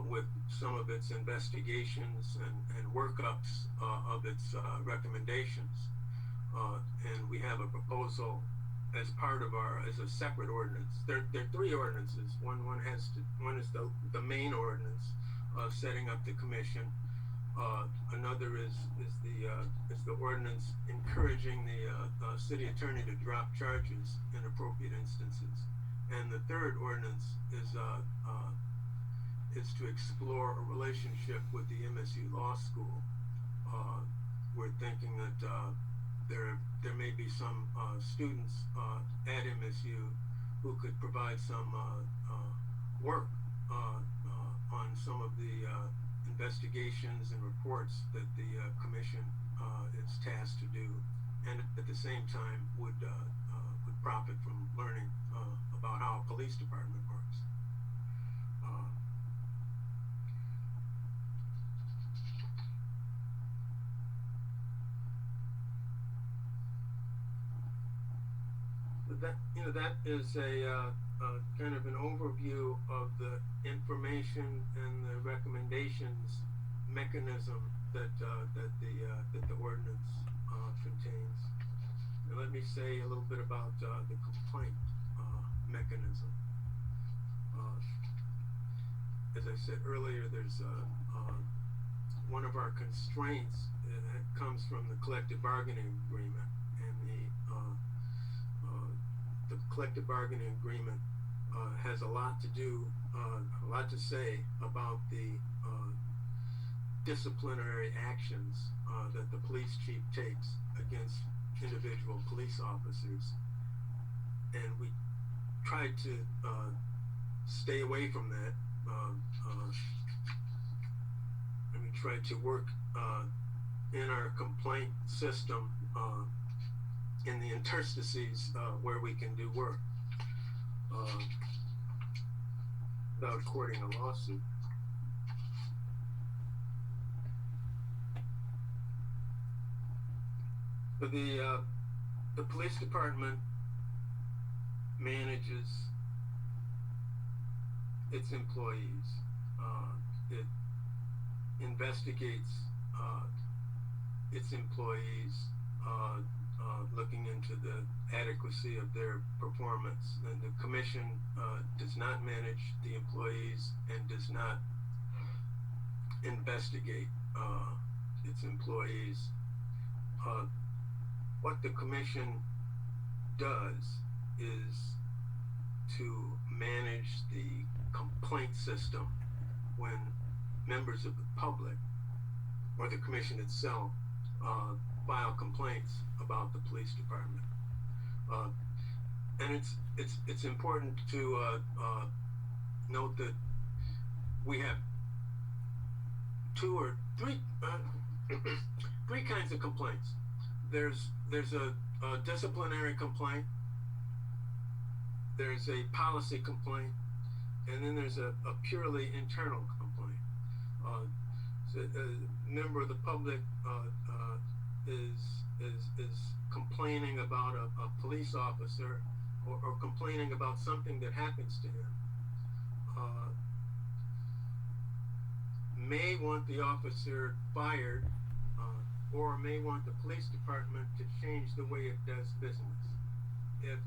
with some of its investigations and workups of its recommendations. And we have a proposal as part of as a separate ordinance. There are three ordinances. One is the main ordinance setting up the commission. Another is the ordinance encouraging the city attorney to drop charges in appropriate instances. And the third ordinance is to explore a relationship with the MSU Law School. We're thinking that there may be some students at MSU who could provide some work on some of the investigations and reports that the commission is tasked to do, and at the same time would profit from learning about how a police department works. That is a kind of an overview of the information and the recommendations mechanism that the ordinance contains. And let me say a little bit about the complaint mechanism. As I said earlier, there's one of our constraints comes from the collective bargaining agreement, and the collective bargaining agreement has a lot to say about the disciplinary actions that the police chief takes against individual police officers, and we tried to stay away from that, and we tried to work in our complaint system in the interstices where we can do work without courting a lawsuit. But the police department manages its employees. It investigates its employees, looking into the adequacy of their performance. And the commission does not manage the employees and does not investigate its employees. What the commission does is to manage the complaint system when members of the public or the commission itself file complaints about the police department. and it's important to note that we have two or three three kinds of complaints. There's a disciplinary complaint, there's a policy complaint, and then there's a purely internal complaint. So a member of the public is complaining about a police officer or complaining about something that happens to him. May want the officer fired, or may want the police department to change the way it does business. If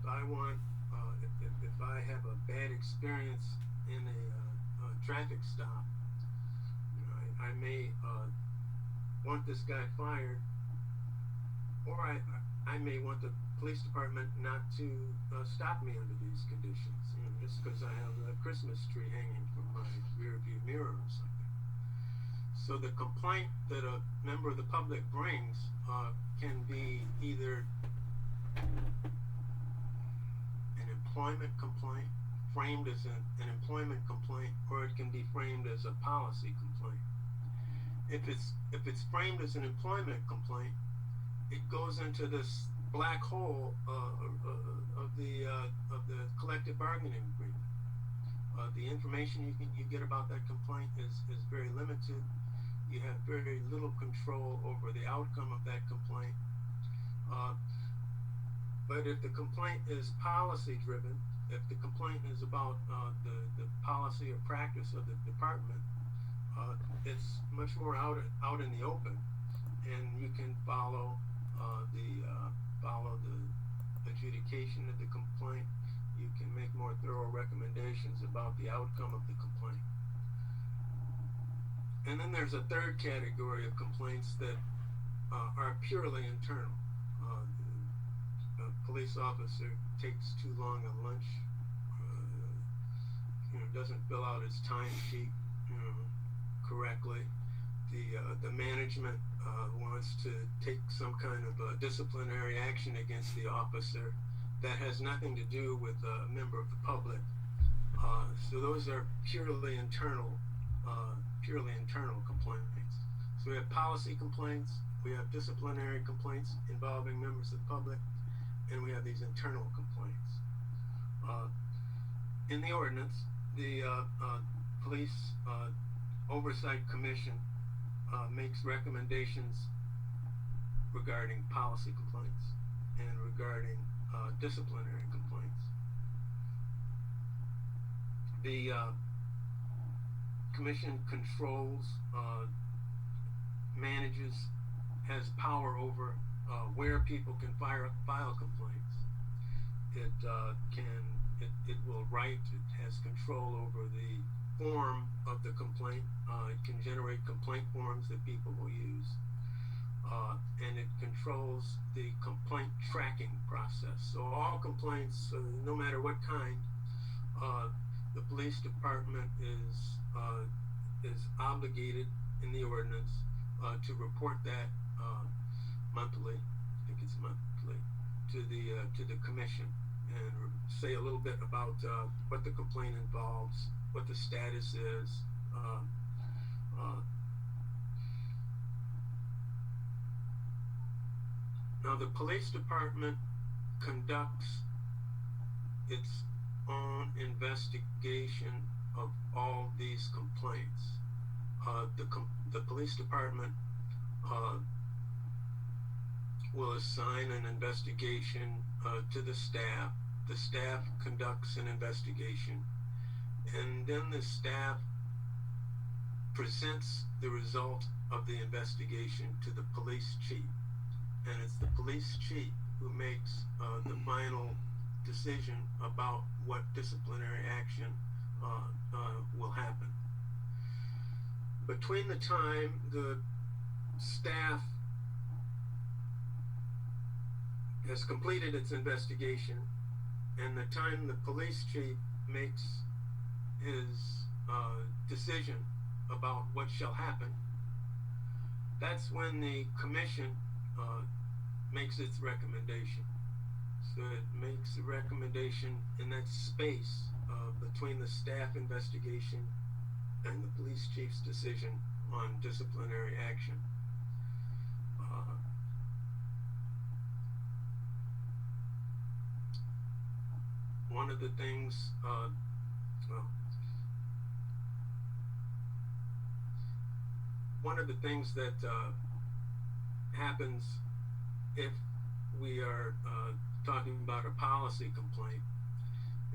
I want, if I have a bad experience in a traffic stop, I may want this guy fired, or I may want the police department not to stop me under these conditions, just because I have a Christmas tree hanging from my rear view mirror or something. So the complaint that a member of the public brings can be either an employment complaint, framed as an employment complaint, or it can be framed as a policy complaint. If it's framed as an employment complaint, it goes into this black hole of the collective bargaining agreement. The information you get about that complaint is very limited. You have very little control over the outcome of that complaint. But if the complaint is policy driven, if the complaint is about the policy or practice of the department, it's much more out in the open, and you can follow the adjudication of the complaint. You can make more thorough recommendations about the outcome of the complaint. And then there's a third category of complaints that are purely internal. A police officer takes too long on lunch, doesn't fill out his time sheet correctly. The management wants to take some kind of disciplinary action against the officer that has nothing to do with a member of the public. So those are purely internal complaints. So we have policy complaints, we have disciplinary complaints involving members of the public, and we have these internal complaints. In the ordinance, the Police Oversight Commission makes recommendations regarding policy complaints and regarding disciplinary complaints. The Commission controls, manages, has power over where people can file complaints. It will write, it has control over the form of the complaint. It can generate complaint forms that people will use. And it controls the complaint tracking process. So all complaints, no matter what kind, the police department is obligated in the ordinance to report that monthly. I think it's monthly to the commission, and say a little bit about what the complaint involves, what the status is. Now the police department conducts its own investigation of all these complaints. The police department will assign an investigation to the staff. The staff conducts an investigation, and then the staff presents the result of the investigation to the police chief. And it's the police chief who makes the final decision about what disciplinary action will happen. Between the time the staff has completed its investigation and the time the police chief makes his decision about what shall happen, that's when the commission makes its recommendation. that makes a recommendation in that space between the staff investigation and the police chief's decision on disciplinary action. One of the things, one of the things that happens if we are talking about a policy complaint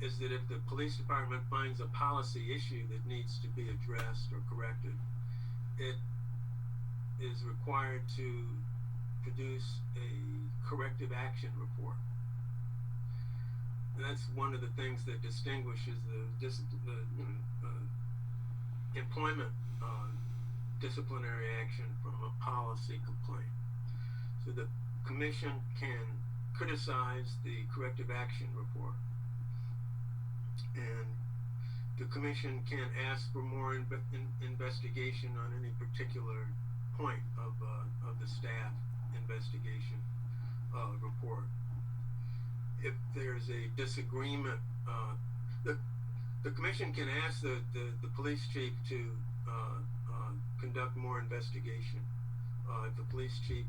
is that if the police department finds a policy issue that needs to be addressed or corrected, it is required to produce a corrective action report. And that's one of the things that distinguishes the employment disciplinary action from a policy complaint. So the commission can criticize the corrective action report, and the commission can ask for more investigation on any particular point of the staff investigation report. If there's a disagreement, the commission can ask the police chief to conduct more investigation. If the police chief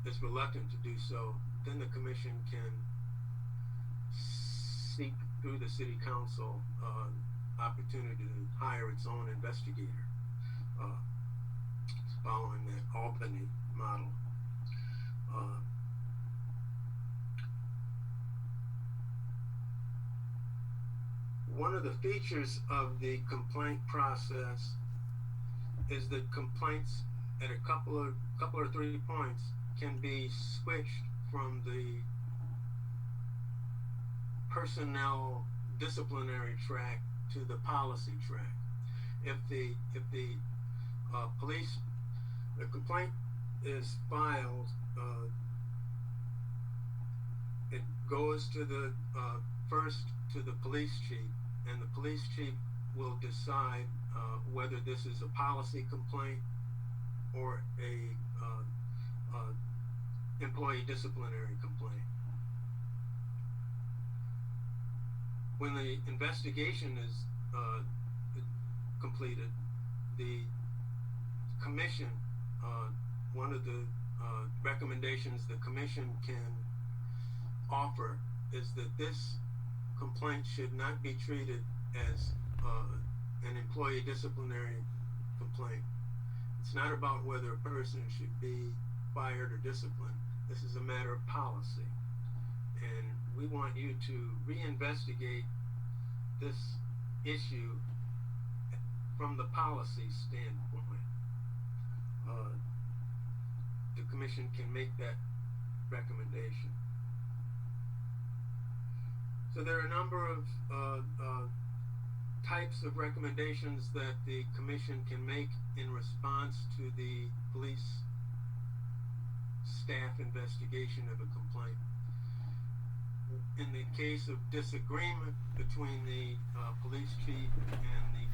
is reluctant to do so, then the commission can seek through the city council opportunity to hire its own investigator, following that Albany model. One of the features of the complaint process is that complaints at a couple or 3 points can be switched from the personnel disciplinary track to the policy track. If the complaint is filed, it goes to the first to the police chief, and the police chief will decide whether this is a policy complaint or a employee disciplinary complaint. When the investigation is completed, the commission, one of the recommendations the commission can offer is that this complaint should not be treated as an employee disciplinary complaint. It's not about whether a person should be fired or disciplined. This is a matter of policy, and we want you to reinvestigate this issue from the policy standpoint. The commission can make that recommendation. So there are a number of types of recommendations that the commission can make in response to the police staff investigation of a complaint. In the case of disagreement between the police chief and the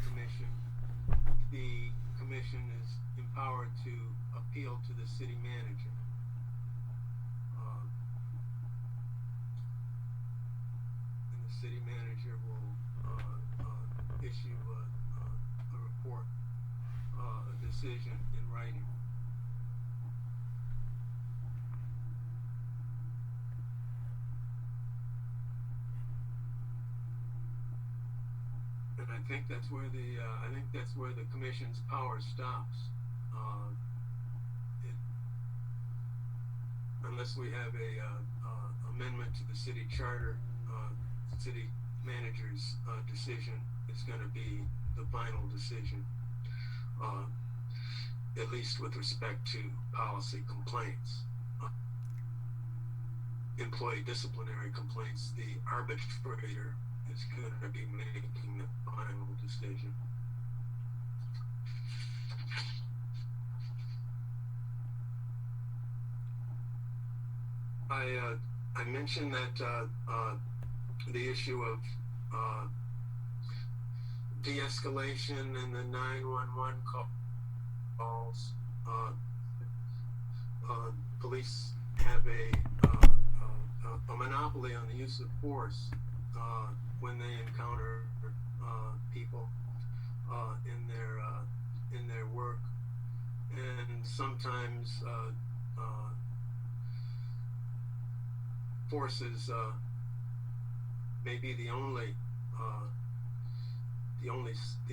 commission is empowered to appeal to the city manager. And the city manager will issue a report, a decision in writing. And I think that's where the commission's power stops. Unless we have a amendment to the city charter, city manager's decision is going to be the final decision, at least with respect to policy complaints. Employee disciplinary complaints, the arbitrator is going to be making the final decision. I mentioned that the issue of de-escalation and the 911 calls. Police have a a monopoly on the use of force when they encounter people in their work, and sometimes forces may be the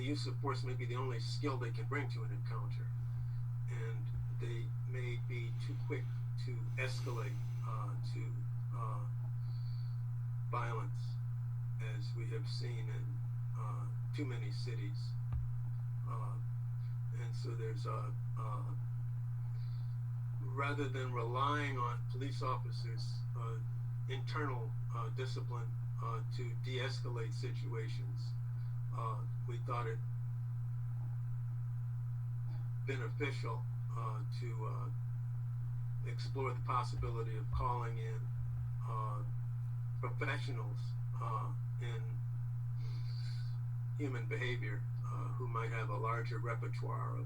use of force may be the only skill they can bring to an encounter, and they may be too quick to escalate to violence, as we have seen in too many cities. And so there's rather than relying on police officers' internal discipline to de-escalate situations, we thought it beneficial to explore the possibility of calling in professionals in human behavior who might have a larger repertoire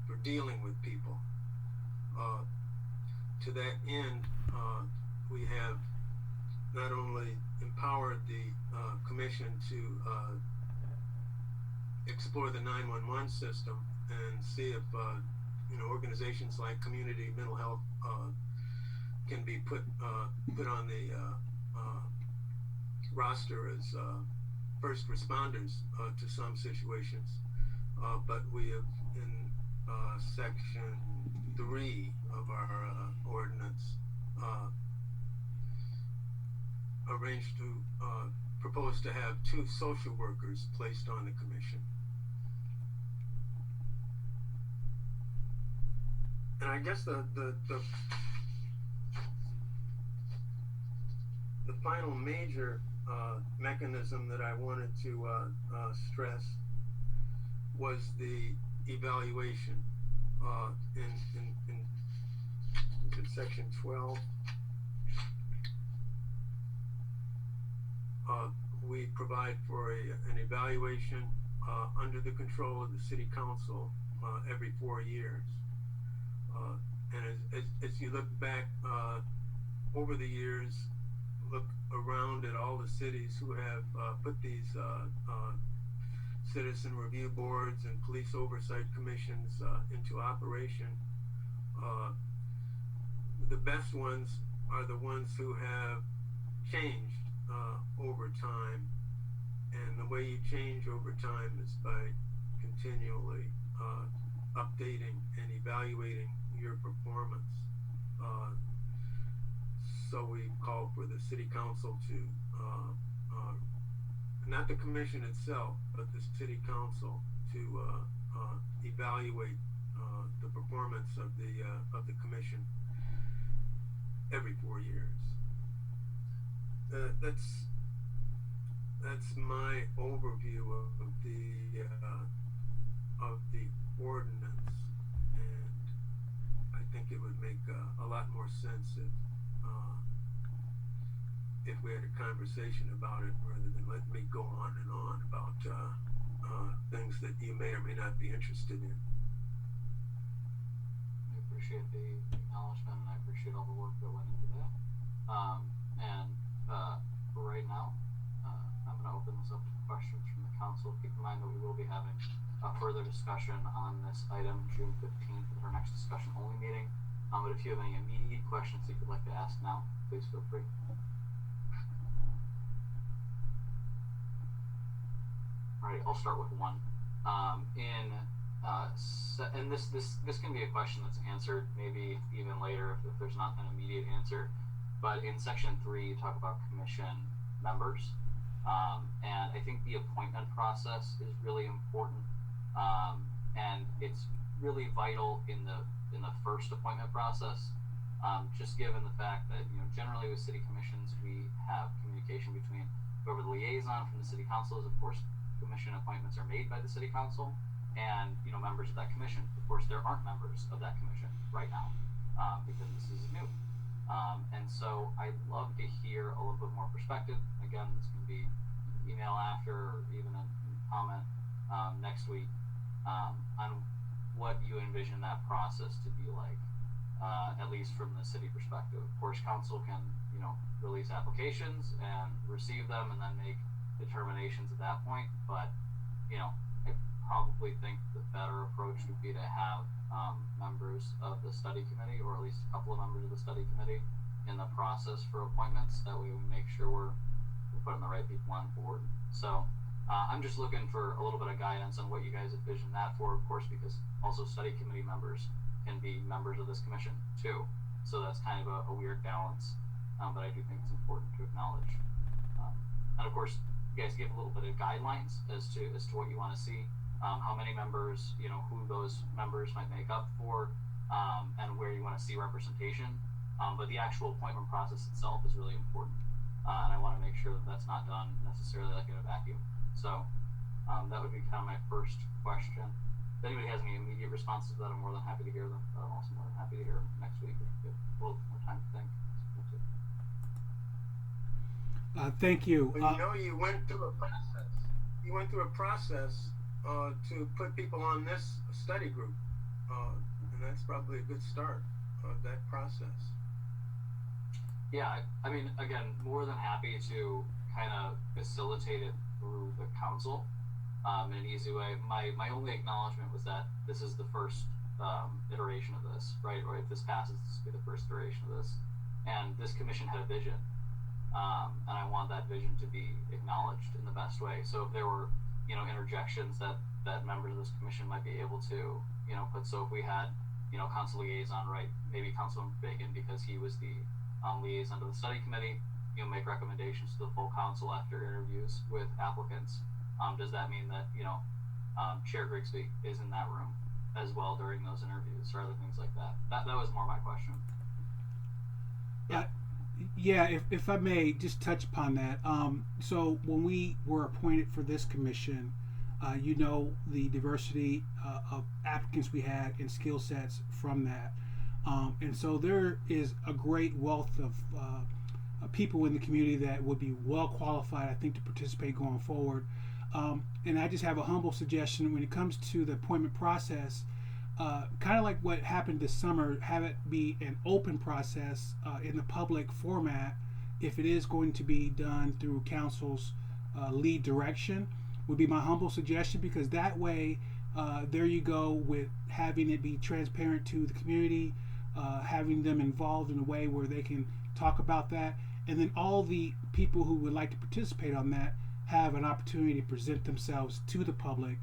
for dealing with people. To that end, we have not only empowered the commission to explore the 911 system and see if organizations like community mental health can be put on the roster as first responders to some situations, but we have in section 3 of our ordinance arranged to propose to have 2 social workers placed on the commission. And I guess the final major mechanism that I wanted to stress was the evaluation in is it section 12. We provide for an evaluation under the control of the city council every 4 years. And as you look back over the years, look around at all the cities who have put these citizen review boards and police oversight commissions into operation, the best ones are the ones who have changed over time, and the way you change over time is by continually updating and evaluating your performance. So we call for the city council to, not the commission itself, but the city council to evaluate the performance of the commission every 4 years. That's my overview of the ordinance, and I think it would make a lot more sense if we had a conversation about it rather than let me go on and on about things that you may or may not be interested in. I appreciate the acknowledgement, and I appreciate all the work that went into that. For right now, I'm going to open this up to questions from the council. Keep in mind that we will be having a further discussion on this item June 15th at our next discussion only meeting. But if you have any immediate questions that you'd like to ask now, please feel free. Alright, I'll start with one. And this can be a question that's answered maybe even later if there's not an immediate answer. But in section 3, you talk about commission members, and I think the appointment process is really important, and it's really vital in the first appointment process. Just given the fact that generally with city commissions we have communication between whoever the liaison from the city council is. Of course, commission appointments are made by the city council, and members of that commission. Of course, there aren't members of that commission right now because this is new. And so I'd love to hear a little bit more perspective. Again, this can be email after or even a comment next week on what you envision that process to be like. at least from the city perspective. Of course, council can, release applications and receive them and then make determinations at that point. But, I probably think the better approach would be to have members of the study committee, or at least a couple of members of the study committee, in the process for appointments. That way we make sure we're putting the right people on board. So I'm just looking for a little bit of guidance on what you guys envision that for, of course, because also study committee members can be members of this commission too. So that's kind of a weird balance, but I do think it's important to acknowledge. And of course, you guys give a little bit of guidelines as to what you want to see, how many members, who those members might make up for, and where you want to see representation. But the actual appointment process itself is really important, and I want to make sure that that's not done necessarily like in a vacuum. So that would be kind of my first question. If anybody has any immediate responses to that, I'm more than happy to hear them. But I'm also more than happy to hear them next week if you have a little more time to think. Thank you. Well, you went through a process. You went through a process to put people on this study group, and that's probably a good start of that process. Yeah, I mean, again, more than happy to kind of facilitate it through the council in an easy way. My only acknowledgement was that this is the first iteration of this, right? Or if this passes, this will be the first iteration of this. And this commission had a vision, and I want that vision to be acknowledged in the best way. So if there were, interjections that members of this commission might be able to, put. So if we had, council liaison, right? Maybe Councilman Bacon, because he was the liaison to the study committee, make recommendations to the full council after interviews with applicants. Does that mean that Chair Grigsby is in that room as well during those interviews, or other things like that? That was more my question. Yeah, if I may just touch upon that. So when we were appointed for this commission, the diversity of applicants we had and skill sets from that. And so there is a great wealth of people in the community that would be well qualified, I think, to participate going forward. And I just have a humble suggestion when it comes to the appointment process, kind of like what happened this summer, have it be an open process in the public format if it is going to be done through council's lead direction, would be my humble suggestion, because that way there you go with having it be transparent to the community, having them involved in a way where they can talk about that, and then all the people who would like to participate on that have an opportunity to present themselves to the public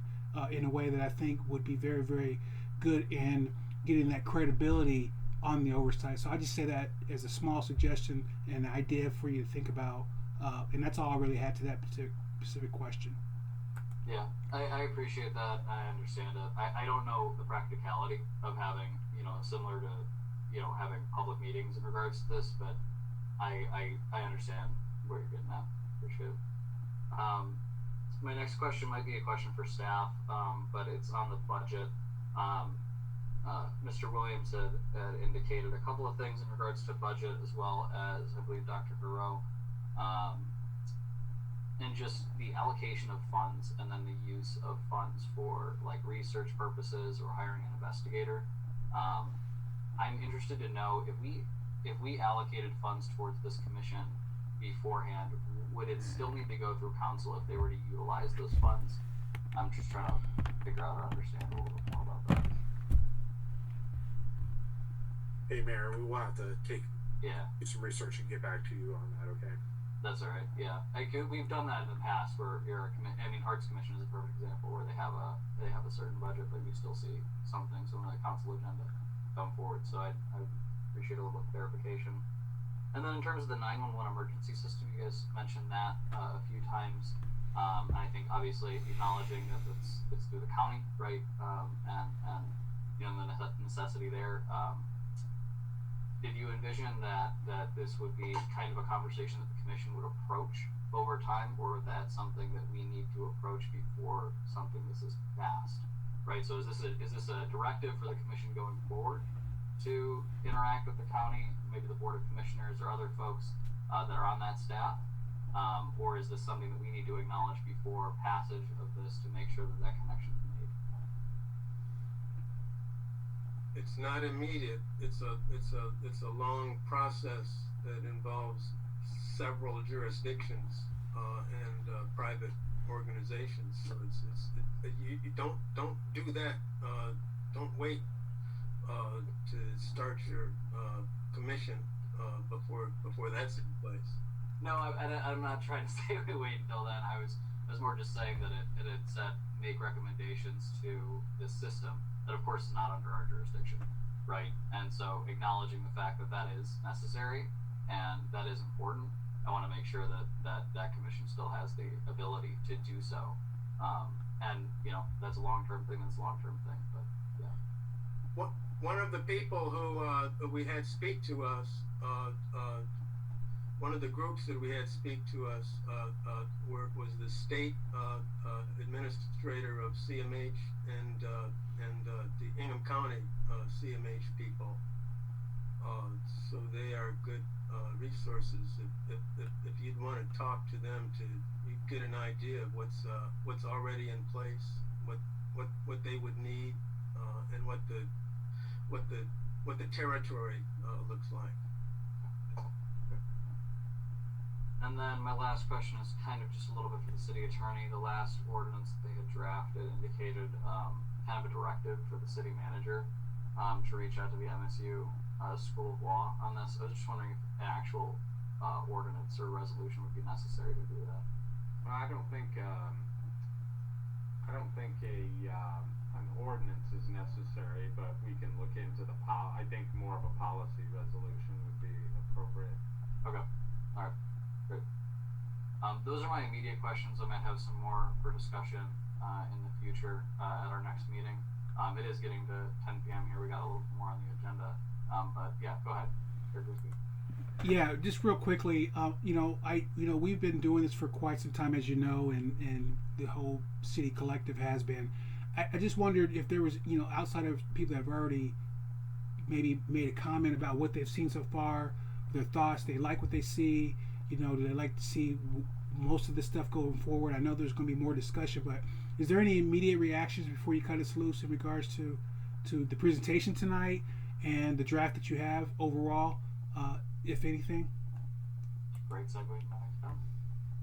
in a way that I think would be very, very good in getting that credibility on the oversight. So I just say that as a small suggestion and idea for you to think about, and that's all I really had to that specific question. Yeah, I appreciate that. I understand it. I don't know the practicality of having, similar to, having public meetings in regards to this, but I understand where you're getting at. Appreciate it. My next question might be a question for staff, but it's on the budget. Mr. Williams had indicated a couple of things in regards to budget, as well as, I believe, Dr. Giroux, and just the allocation of funds and then the use of funds for like research purposes or hiring an investigator. I'm interested to know if we allocated funds towards this commission beforehand, would it still need to go through council if they were to utilize those funds? I'm just trying to figure out or understand a little bit more about that. Hey, Mayor, we will have to do some research and get back to you on that, okay? That's all right. Yeah, we've done that in the past where Arts Commission is a perfect example where they have a certain budget, but you still see some things on the council agenda come forward. So I appreciate a little bit of clarification. And then in terms of the 911 emergency system, you guys mentioned that a few times. And I think obviously acknowledging that it's through the county, right? And the necessity there. Did you envision that this would be kind of a conversation that the commission would approach over time, or that's something that we need to approach before something this is passed, right? So is this a directive for the commission going forward to interact with the county, maybe the Board of Commissioners or other folks that are on that staff, or is this something that we need to acknowledge before passage of this to make sure that connection is made? it's not immediate. It's a long process that involves several jurisdictions and private organizations. So you don't do that. Don't wait to start your commission before that's in place. No, I'm not trying to say we wait until then. I was more just saying that it had said make recommendations to this system that of course is not under our jurisdiction, right? And so acknowledging the fact that that is necessary and that is important, I want to make sure that commission still has the ability to do so. And that's a long-term thing. That's a long-term thing. But yeah. One of the people who we had speak to us, one of the groups that we had speak to us was the state administrator of CMH and the Ingham County CMH people. So they are good resources if you'd want to talk to them to get an idea of what's already in place, what they would need, and what the territory looks like. And then my last question is kind of just a little bit for the city attorney. The last ordinance that they had drafted indicated kind of a directive for the city manager to reach out to the MSU School of Law on this. I was just wondering if an actual ordinance or resolution would be necessary to do that. Well, I don't think an ordinance is necessary, but we can look into I think more of a policy resolution would be appropriate. Okay. All right. Great. Those are my immediate questions. I might have some more for discussion in the future at our next meeting. It is getting to 10 p.m. here. We got a little bit more on the agenda. But yeah, go ahead. Yeah, just real quickly. We've been doing this for quite some time, as you know, and the whole city collective has been. I just wondered if there was, outside of people that have already maybe made a comment about what they've seen so far, their thoughts, they like what they see, do they like to see most of this stuff going forward? I know there's going to be more discussion, but is there any immediate reactions before you cut us loose in regards to the presentation tonight and the draft that you have overall, if anything? Great segue to my next time.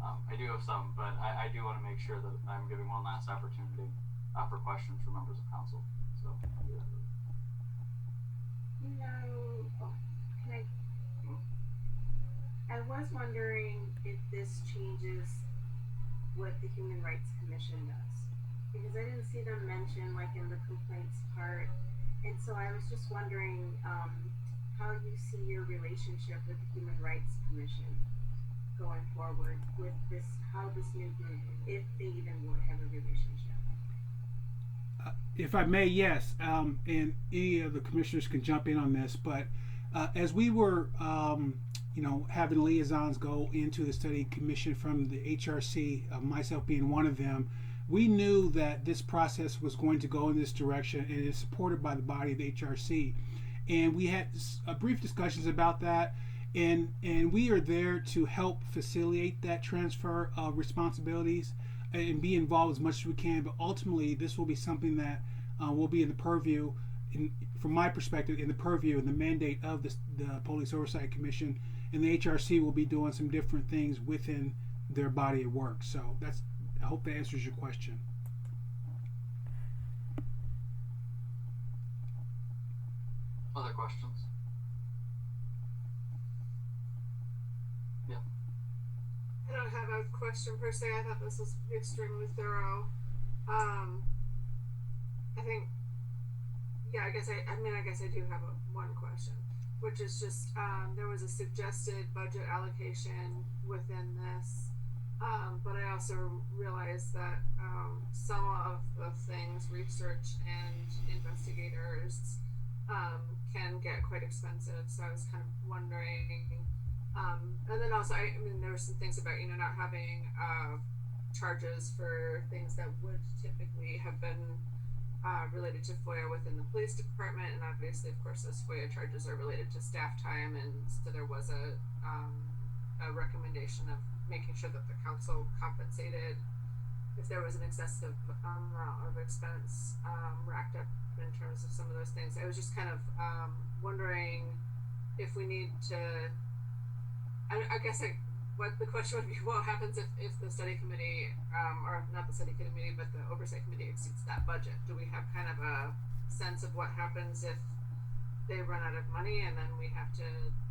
I do have some, but I do want to make sure that I'm giving one last opportunity for questions from members of council. So I'll do that. I was wondering if this changes what the Human Rights Commission does, because I didn't see them mentioned in the complaints part, and so I was just wondering how you see your relationship with the Human Rights Commission going forward with this, how this new group, if they even would have a relationship. If I may, yes, and any of the commissioners can jump in on this, but as we were having liaisons go into the study commission from the HRC, myself being one of them, we knew that this process was going to go in this direction, and it's supported by the body of the HRC. And we had brief discussions about that, and we are there to help facilitate that transfer of responsibilities and be involved as much as we can. But ultimately, this will be something that will be in the purview, from my perspective, in the purview and the mandate of the Police Oversight Commission, and the HRC will be doing some different things within their body of work. So I hope that answers your question. Other questions? Yeah. I don't have a question per se. I thought this was extremely thorough. I guess I do have one question, which is just there was a suggested budget allocation within this, but I also realized that some of the things, research and investigators, can get quite expensive. So I was kind of wondering, and then also there were some things about not having charges for things that would typically have been related to FOIA within the police department, and obviously, of course, those FOIA charges are related to staff time, and so there was a recommendation of making sure that the council compensated if there was an excessive amount of expense racked up in terms of some of those things. I was just kind of wondering if we need to, I guess what the question would be, what happens if the study committee, or not the study committee, but the oversight committee exceeds that budget? Do we have kind of a sense of what happens if they run out of money and then we have to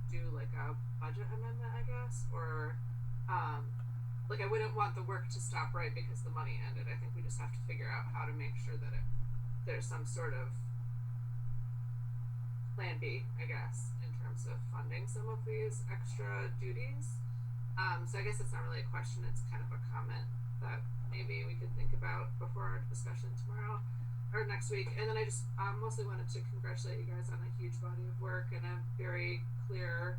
do like a budget amendment, I guess? Or, like, I wouldn't want the work to stop right because the money ended. I think we just have to figure out how to make sure that there's some sort of plan B, I guess, in terms of funding some of these extra duties. So I guess it's not really a question, it's kind of a comment that maybe we could think about before our discussion tomorrow or next week. And then I just mostly wanted to congratulate you guys on a huge body of work and a very clear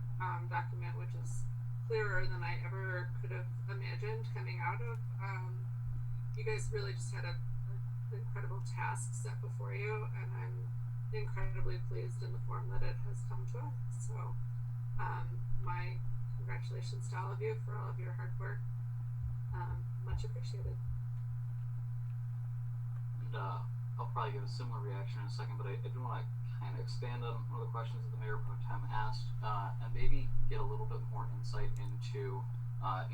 document, which is clearer than I ever could have imagined coming out of. You guys really just had an incredible task set before you, and I'm incredibly pleased in the form that it has come to us. So my congratulations to all of you for all of your hard work. Much appreciated. And I'll probably give a similar reaction in a second, but I do want to kind of expand on one of the questions that the Mayor Pro Tem asked, and maybe get a little bit more insight into,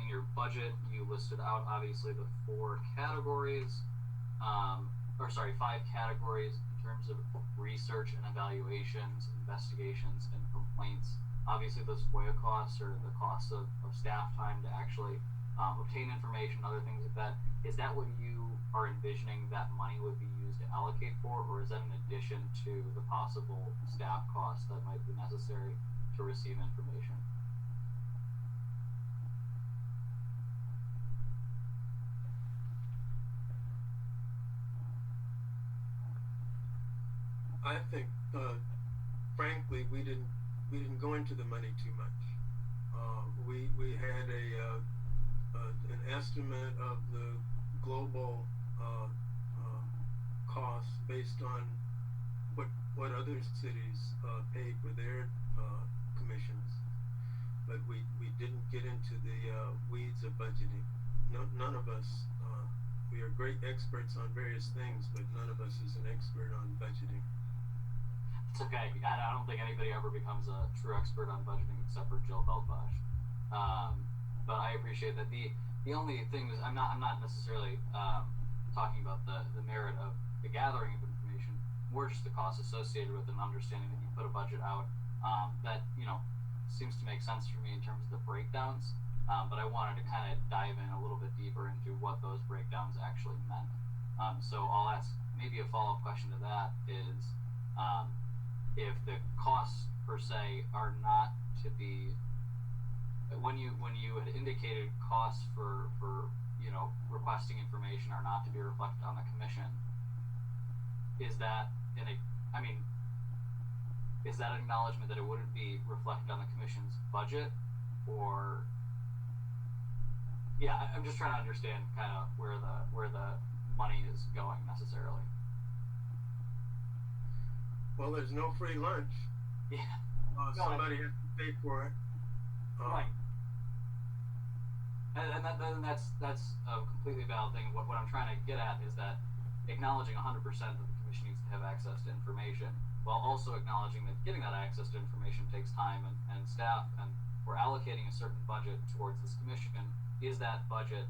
in your budget, you listed out obviously the 5 categories in terms of research and evaluations, investigations, and complaints. Obviously those FOIA costs or the costs of staff time to actually obtain information, other things like that. Is that what you are envisioning that money would be used to allocate for, or is that in addition to the possible staff costs that might be necessary to receive information? I think, frankly, we didn't go into the money too much. We had an estimate of the global costs based on what other cities paid for their commissions, but we didn't get into the weeds of budgeting. None of us. We are great experts on various things, but none of us is an expert on budgeting. It's okay. I don't think anybody ever becomes a true expert on budgeting except for Jill Feldbosch. But I appreciate that. The only thing is I'm not necessarily talking about the merit of the gathering of information, more just the costs associated with an understanding that you put a budget out that seems to make sense for me in terms of the breakdowns. But I wanted to kind of dive in a little bit deeper into what those breakdowns actually meant. So I'll ask maybe a follow-up question to that is, if the costs per se are not to be, when you had indicated costs for requesting information are not to be reflected on the commission, is that is that an acknowledgement that it wouldn't be reflected on the commission's budget? Or I'm just trying to understand kind of where the money is going necessarily. Well, there's no free lunch. Yeah. Somebody has to pay for it. Right. And that's a completely valid thing. What I'm trying to get at is that acknowledging 100% that the commission needs to have access to information, while also acknowledging that getting that access to information takes time and staff, and we're allocating a certain budget towards this commission. Is that budget,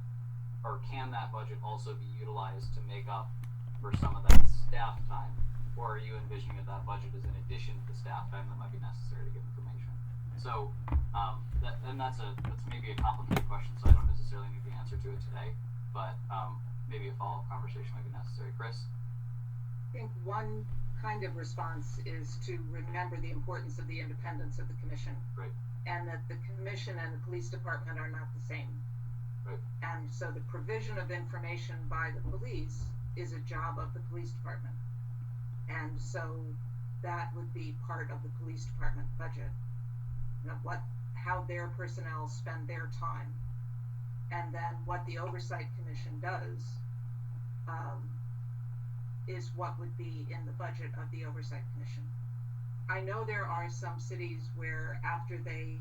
or can that budget also be utilized to make up for some of that staff time? Or are you envisioning that budget is in addition to the staff time that might be necessary to get information? So that's maybe a complicated question, so I don't necessarily need the answer to it today, but maybe a follow-up conversation might be necessary. Chris? I think one kind of response is to remember the importance of the independence of the commission. Right. And that the commission and the police department are not the same. Right. And so the provision of information by the police is a job of the police department. And so that would be part of the police department budget, how their personnel spend their time, and then what the Oversight Commission does is what would be in the budget of the Oversight Commission. I know there are some cities where after they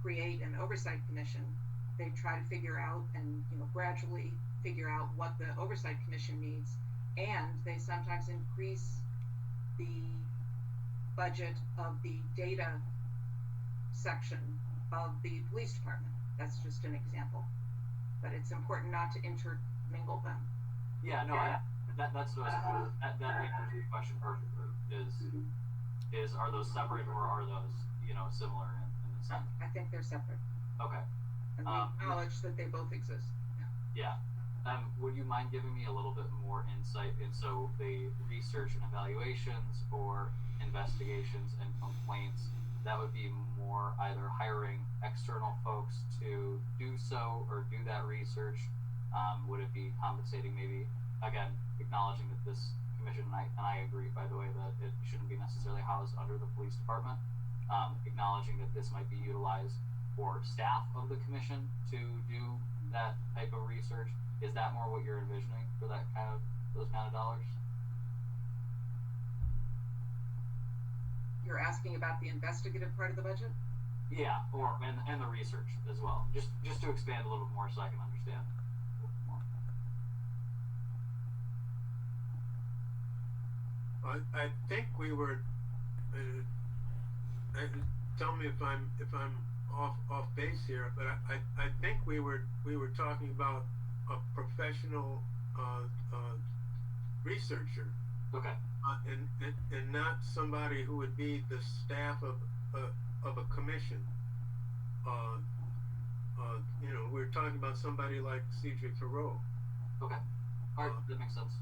create an Oversight Commission, they try to figure out and gradually figure out what the Oversight Commission needs, and they sometimes increase the budget of the data section of the police department. That's just an example, but it's important not to intermingle them. Yeah, no, that's what I was, that answers the question perfectly. Is are those separate or are those, similar in the sense? I think they're separate. Okay. And we acknowledge that they both exist. Yeah. Would you mind giving me a little bit more insight into the research and evaluations or investigations and complaints? That would be more either hiring external folks to do so or do that research. Would it be compensating, maybe, again, acknowledging that this commission, and I agree, by the way, that it shouldn't be necessarily housed under the police department, acknowledging that this might be utilized for staff of the commission to do that type of research. Is that more what you're envisioning for those kind of dollars? You're asking about the investigative part of the budget? Yeah, and the research as well. Just to expand a little bit more so I can understand a little bit more. I think we were. Tell me if I'm off base here, but I think we were talking about a professional researcher. Okay. And not somebody who would be the staff of a commission. We're talking about somebody like Cedric Thoreau. Okay. All right, that makes sense.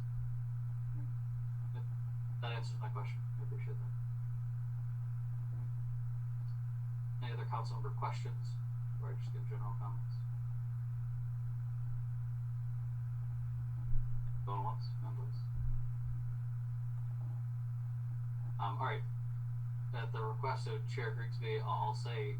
That answers my question. I appreciate that. Any other council member questions, or I just give general comments? Going once, none twice. All right. At the request of Chair Grigsby, I'll say,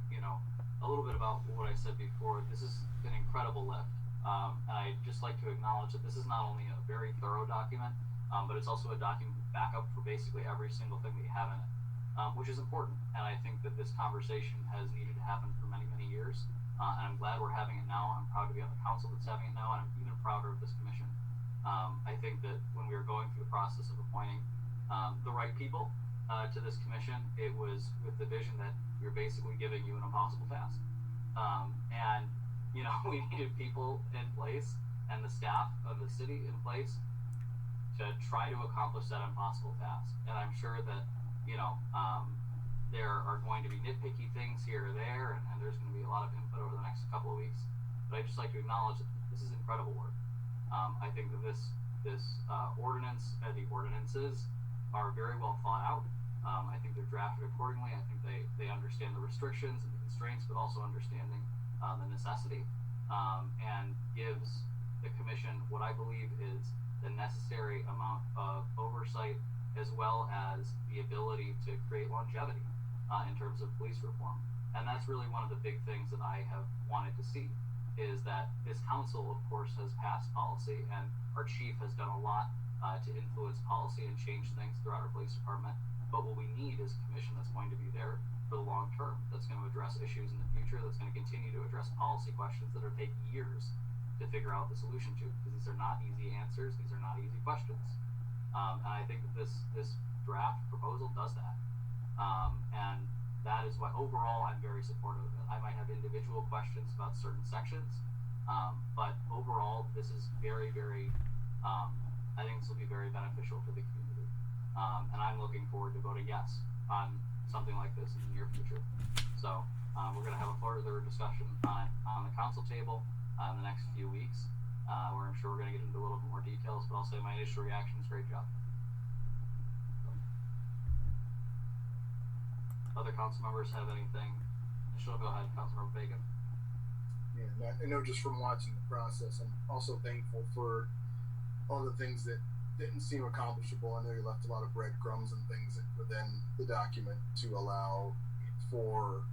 a little bit about what I said before. This is an incredible lift. And I'd just like to acknowledge that this is not only a very thorough document, but it's also a document backup for basically every single thing that you have in it, which is important. And I think that this conversation has needed to happen for many, many years. And I'm glad we're having it now. I'm proud to be on the council that's having it now, and I'm even prouder of this commission. I think that when we were going through the process of appointing the right people to this commission, it was with the vision that we were basically giving you an impossible task. And we needed people in place and the staff of the city in place to try to accomplish that impossible task. And I'm sure that, there are going to be nitpicky things here or there, and there's going to be a lot of input over the next couple of weeks. But I'd just like to acknowledge that this is incredible work. I think that this ordinance and the ordinances are very well thought out. I think they're drafted accordingly. I think they understand the restrictions and the constraints, but also understanding the necessity, and gives the commission what I believe is the necessary amount of oversight, as well as the ability to create longevity in terms of police reform. And that's really one of the big things that I have wanted to see, is that this council, of course, has passed policy, and our chief has done a lot to influence policy and change things throughout our police department. But what we need is a commission that's going to be there for the long term, that's going to address issues in the future, that's going to continue to address policy questions that are taking years to figure out the solution to, because these are not easy answers, these are not easy questions. And I think that this draft proposal does that. And that is why overall I'm very supportive of it. I might have individual questions about certain sections, but overall this is very, very, I think this will be very beneficial for the community. And I'm looking forward to voting yes on something like this in the near future. So we're going to have a further discussion on the council table in the next few weeks, where I'm sure we're going to get into a little bit more details, but I'll say my initial reaction is great job. Other council members have anything? She'll go ahead, Councilmember Bacon. Yeah, I know just from watching the process, I'm also thankful for all the things that didn't seem accomplishable. I know you left a lot of breadcrumbs and things within the document to allow for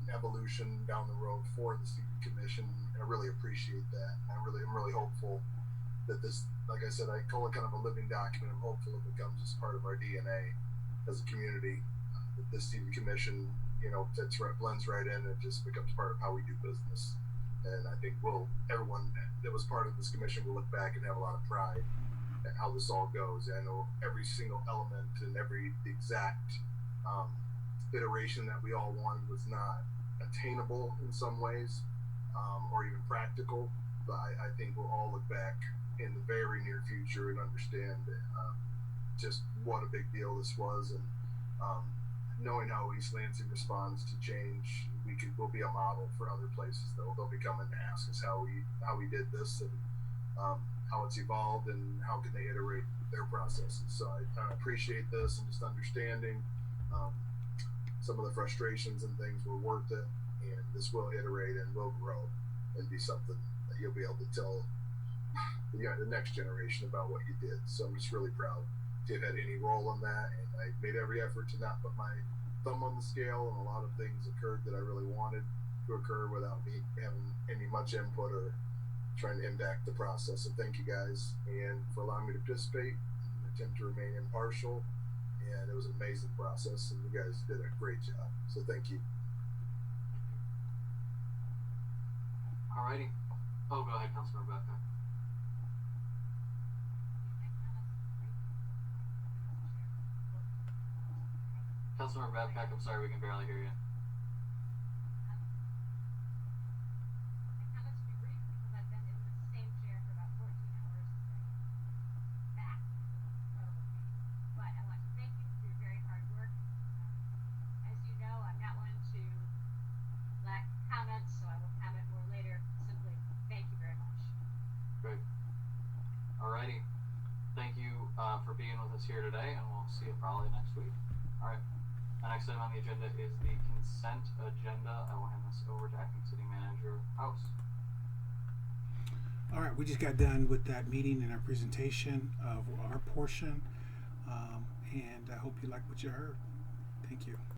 an evolution down the road for the city commission. And I really appreciate that. I'm really hopeful that this, like I said, I call it kind of a living document. I'm hopeful it becomes just part of our DNA as a community. That this city commission, blends right in and just becomes part of how we do business. And I think everyone that was part of this commission will look back and have a lot of pride how this all goes. I know every single element and every exact iteration that we all wanted was not attainable in some ways, or even practical. But I think we'll all look back in the very near future and understand just what a big deal this was, and knowing how East Lansing responds to change, we'll be a model for other places. They'll be coming to ask us how we did this, and how it's evolved, and how can they iterate their processes. So I appreciate this, and just understanding some of the frustrations and things were worth it, and this will iterate and will grow and be something that you'll be able to tell the next generation about what you did. So I'm just really proud to have had any role in that, and I made every effort to not put my thumb on the scale, and a lot of things occurred that I really wanted to occur without me having any much input or trying to impact the process. So thank you guys, and for allowing me to participate and attempt to remain impartial. And it was an amazing process, and you guys did a great job. So thank you. Alrighty. Oh, go ahead, Councilor Rebecca. Councilor Babcock, I'm sorry, we can barely hear you. Alrighty. Thank you for being with us here today, and we'll see you probably next week. Alright. The next item on the agenda is the consent agenda. I will hand this over to Acting City Manager House. Alright, we just got done with that meeting and our presentation of our portion, and I hope you like what you heard. Thank you.